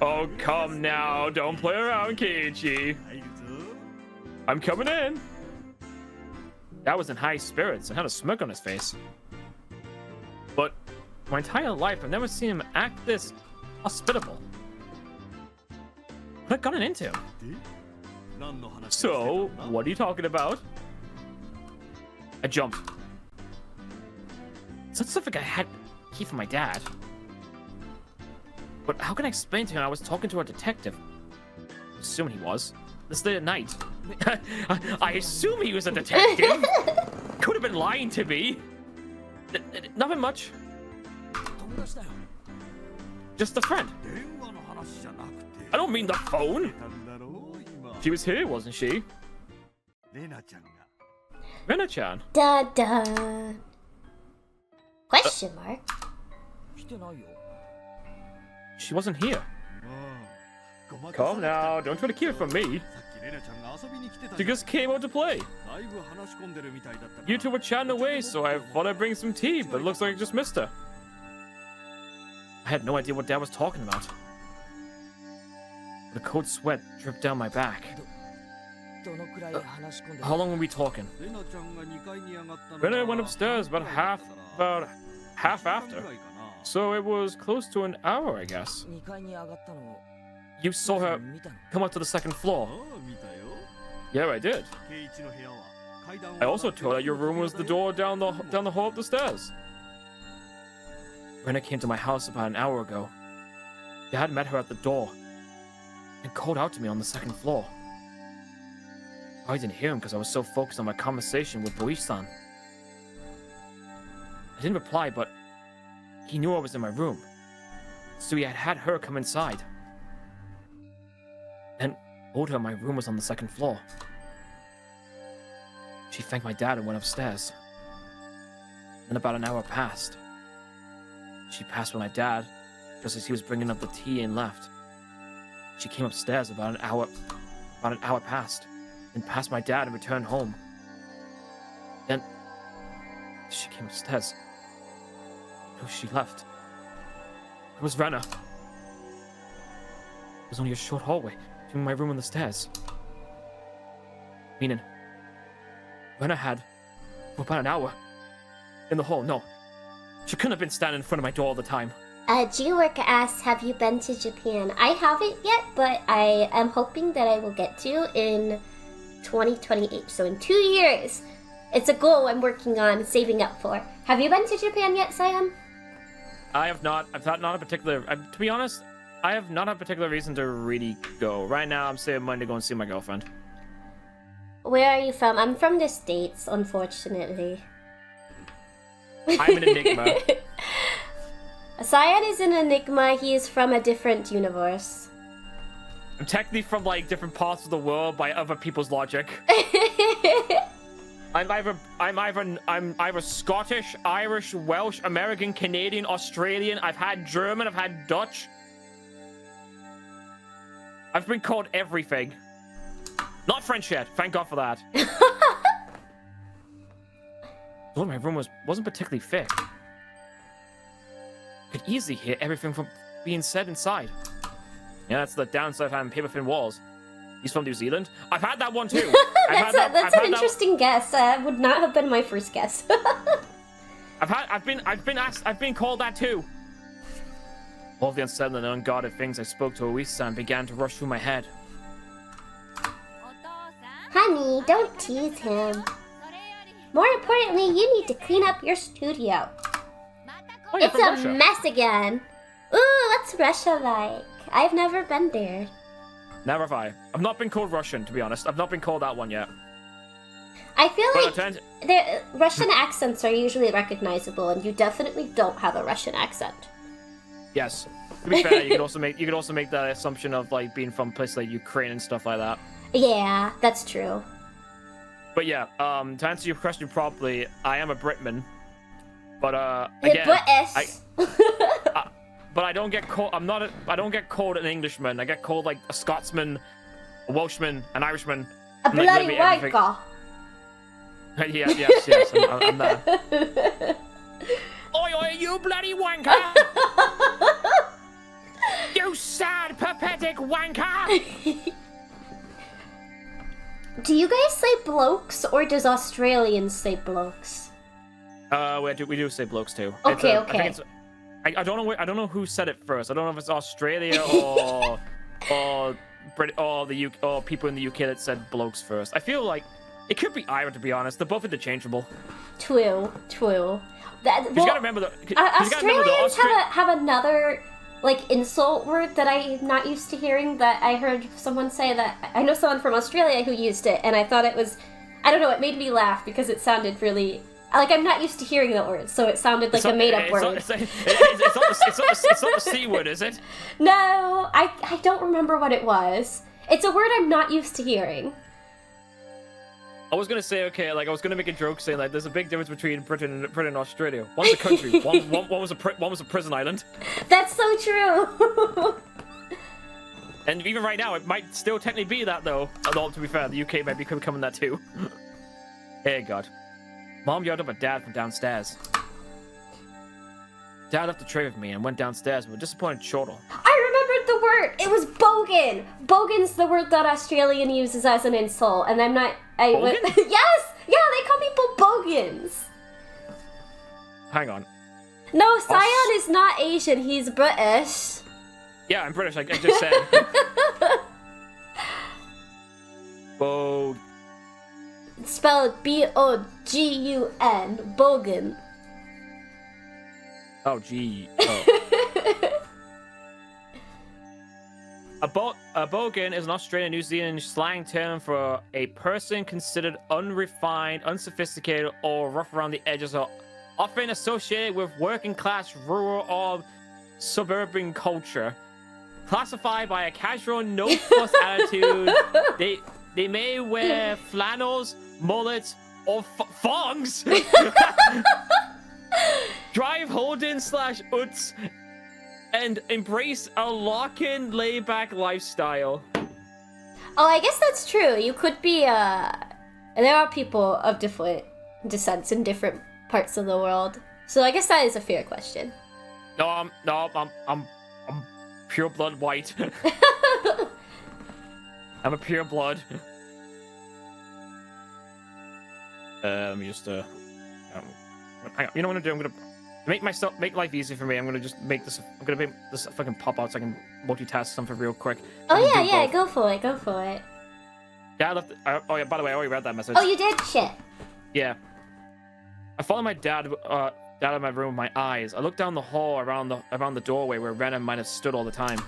Oh, come now. Don't play around, Keiichi. I'm coming in. Dad was in high spirits and had a smirk on his face. But my entire life, I've never seen him act this hospitable. What had gotten into him? So, what are you talking about? I jumped. Such stuff like I had key from my dad. But how can I explain to him I was talking to a detective? Assuming he was. This late at night. I assume he was a detective. Could have been lying to me. Nothing much. Just a friend. I don't mean the phone. She was here, wasn't she? Rena-chan. Da da. Question mark. She wasn't here. Come now, don't try to keep it from me. She just came out to play. You two were chatting away, so I thought I'd bring some tea, but it looks like I just missed her. I had no idea what Dad was talking about. The cold sweat dripped down my back. How long were we talking? Rena went upstairs about half after. So it was close to an hour, I guess. You saw her come up to the 2nd floor. Yeah, I did. I also told her your room was the door down the hall up the stairs. Rena came to my house about an hour ago. Dad met her at the door and called out to me on the 2nd floor. I didn't hear him because I was so focused on my conversation with Boichi-san. I didn't reply, but he knew I was in my room, so he had her come inside. Then told her my room was on the 2nd floor. She thanked my dad and went upstairs. Then about an hour passed. She passed by my dad just as he was bringing up the tea and left. She came upstairs about an hour passed, and passed my dad and returned home. Then she came upstairs. Oh, she left. It was Rena. It was only a short hallway between my room and the stairs. Meaning, Rena had for about an hour in the hall. No, she couldn't have been standing in front of my door all the time. G-Work asks, have you been to Japan? I haven't yet, but I am hoping that I will get to in 2028, so in 2 years. It's a goal I'm working on saving up for. Have you been to Japan yet, Cyan? I have not. I've not a particular. To be honest, I have not a particular reason to really go. Right now, I'm saving money to go and see my girlfriend. Where are you from? I'm from the States, unfortunately. I'm an enigma. Cyan is an enigma. He is from a different universe. I'm technically from like different parts of the world by other people's logic. I'm either Scottish, Irish, Welsh, American, Canadian, Australian. I've had German. I've had Dutch. I've been called everything. Not French yet. Thank God for that. Oh, my room wasn't particularly thick. Could easily hear everything from being said inside. Yeah, that's the downside of having paper thin walls. He's from New Zealand. I've had that one too. That's an interesting guess. Would not have been my first guess. I've been called that too. All of the unsettling and unguarded things I spoke to Oise-san began to rush through my head. Honey, don't tease him. More importantly, you need to clean up your studio. Oh, It's a mess again. Ooh, what's Russia like? I've never been there. Never have I. I've not been called Russian, to be honest. I've not been called that one yet. I feel like the Russian accents are usually recognizable, and you definitely don't have a Russian accent. Yes. To be fair, you could also make that assumption of like being from places like Ukraine and stuff like that. Yeah, that's true. But yeah, to answer your question properly, I am a Britman. But You're again, British. but I don't get called. I don't get called an Englishman. I get called like a Scotsman, a Welshman, an Irishman. A bloody wanker. Yes. I'm that. Oi, you bloody wanker! You sad, pathetic wanker! Do you guys say blokes, or does Australians say blokes? We do say blokes too. Okay. I don't know who said it first. I don't know if it's Australia or the UK or people in the UK that said blokes first. I feel like it could be either, to be honest. They're both interchangeable. True. You gotta remember Australians have another like insult word that I'm not used to hearing. That I heard someone say that I know someone from Australia who used it, and I thought it was, I don't know, it made me laugh because it sounded really. Like, I'm not used to hearing the word, so it sounded like a made-up word. It's not the C word, is it? No, I don't remember what it was. It's a word I'm not used to hearing. I was gonna say, okay, like I was gonna make a joke saying like there's a big difference between Britain and Australia. One's a country, one was a prison island. That's so true. And even right now, it might still technically be that though. Although to be fair, the UK might be becoming that too. Hey God. Mom yelled up at Dad from downstairs. Dad left the tray with me and went downstairs with a disappointed chortle. I remembered the word. It was bogan. Bogan's the word that Australian uses as an insult, and I'm not. Yes. Yeah, they call people bogans. Hang on. No, Cyan is not Asian. He's British. Yeah, I'm British. I just said. Bog. It's spelled B-O-G-U-N. Bogan. Oh, gee. Oh. A bogan is an Australian New Zealand slang term for a person considered unrefined, unsophisticated, or rough around the edges, or often associated with working class, rural, or suburban culture. Classified by a casual, no-fuss attitude, they may wear flannels, mullets, or thongs. Drive Holden/Utz and embrace a lock-in, laid-back lifestyle. Oh, I guess that's true. You could be, there are people of different descents in different parts of the world. So I guess that is a fair question. No, I'm pure blood white. I'm a pure blood. Let me just, hang on. You know what I'm gonna do? I'm gonna make life easy for me. I'm gonna just make this. I'm gonna make this fucking pop out so I can multitask something real quick. Oh yeah, go for it. Yeah, I left. Oh yeah, by the way, I already read that message. Oh, you did? Shit. Yeah. I followed my dad out of my room with my eyes. I looked down the hall around the doorway where Renan might have stood all the time.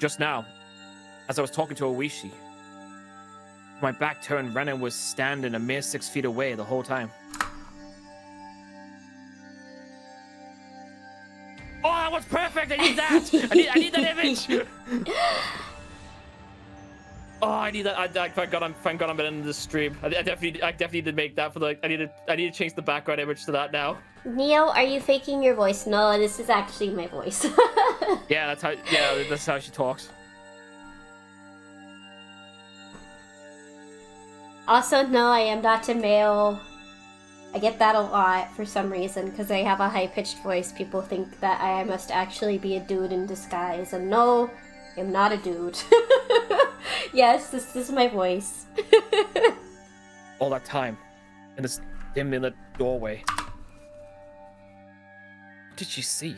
Just now, as I was talking to Oishi, with my back turned, Renan was standing a mere 6 feet away the whole time. Oh, that was perfect! I need that! I need that image! Oh, I need that. Thank God I'm in this stream. I definitely need to make that for the. I need to change the background image to that now. Neo, are you faking your voice? No, this is actually my voice. Yeah, that's how she talks. Also, no, I am not a male. I get that a lot for some reason, because I have a high-pitched voice. People think that I must actually be a dude in disguise, and no, I'm not a dude. Yes, this is my voice. All that time, in this dim-lit doorway. What did she see?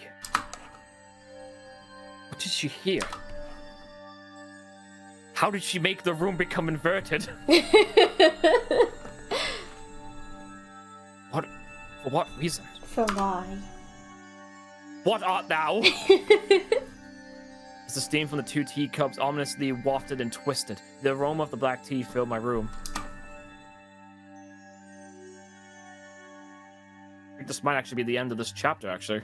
What did she hear? How did she make the room become inverted? For what reason? For why? What art thou? As the steam from the 2 teacups ominously wafted and twisted, the aroma of the black tea filled my room. I think this might actually be the end of this chapter, actually.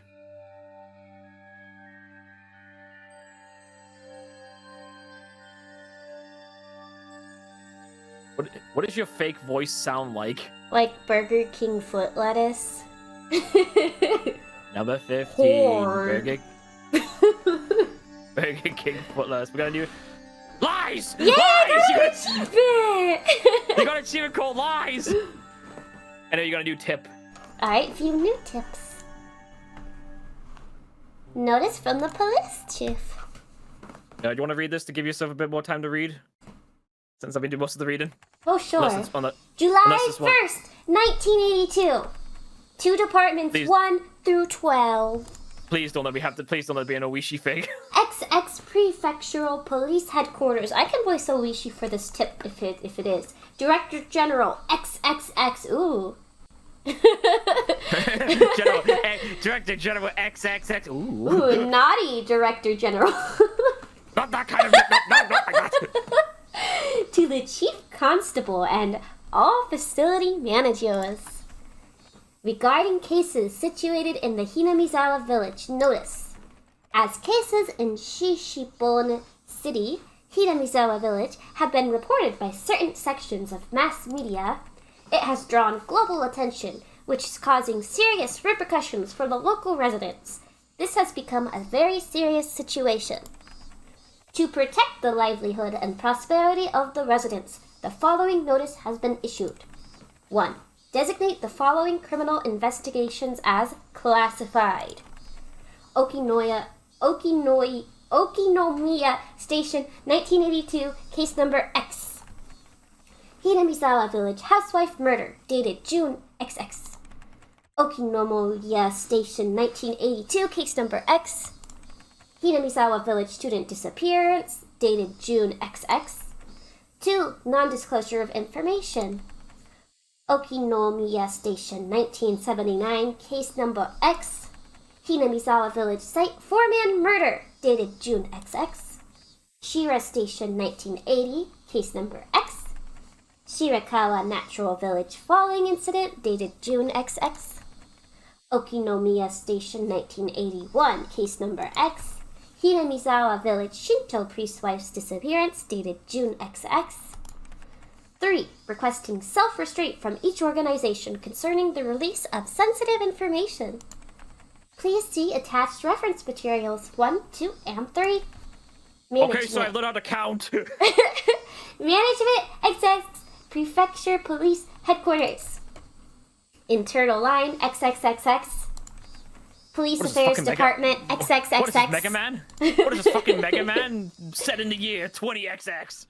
What does your fake voice sound like? Like Burger King foot lettuce. Number 15. Horde. Burger King foot lettuce. We got a new... Lies! Yeah, Lies! You got it! a achievement called Lies! And then you got a new tip. Alright, few new tips. Notice from the police chief. Do you want to read this to give yourself a bit more time to read? Since I've been doing most of the reading. Oh, sure. Unless it's on the, July 1st, 1982. 2 departments, Please. 1 through 12. Please don't let me be an Oishi fake. XX Prefectural Police Headquarters. I can voice Oishi for this tip if it is. Director General XXX. Ooh. Director General XXX. Ooh. Ooh, naughty Director General. Not that kind of... No, not like that. To the Chief Constable and all facility managers. Regarding cases situated in the Hinamizawa village, notice. As cases in Shishibone City, Hinamizawa village, have been reported by certain sections of mass media, it has drawn global attention, which is causing serious repercussions for the local residents. This has become a very serious situation. To protect the livelihood and prosperity of the residents, the following notice has been issued. 1. Designate the following criminal investigations as classified. Okinoya Station, 1982, case number X. Hinamizawa Village Housewife Murder, dated June XX. Okinoya Station, 1982, case number X. Hinamizawa Village Student Disappearance, dated June XX. 2. Non-disclosure of information. Okinomiya Station, 1979, case number X. Hinamizawa Village Site 4-man murder, dated June XX. Shira Station, 1980, case number X. Shirakawa Natural Village Falling Incident, dated June XX. Okinomiya Station, 1981, case number X. Hinamizawa Village Shinto Priest Wife's Disappearance, dated June XX. 3. Requesting self-restraint from each organization concerning the release of sensitive information. Please see attached reference materials 1, 2, and 3. Management. Okay, so I learned how to count. Management XX Prefecture Police Headquarters. Internal line XXXX. Police Affairs Department XXXX. What is this, Mega Man? What is this fucking Mega Man set in the year 20XX?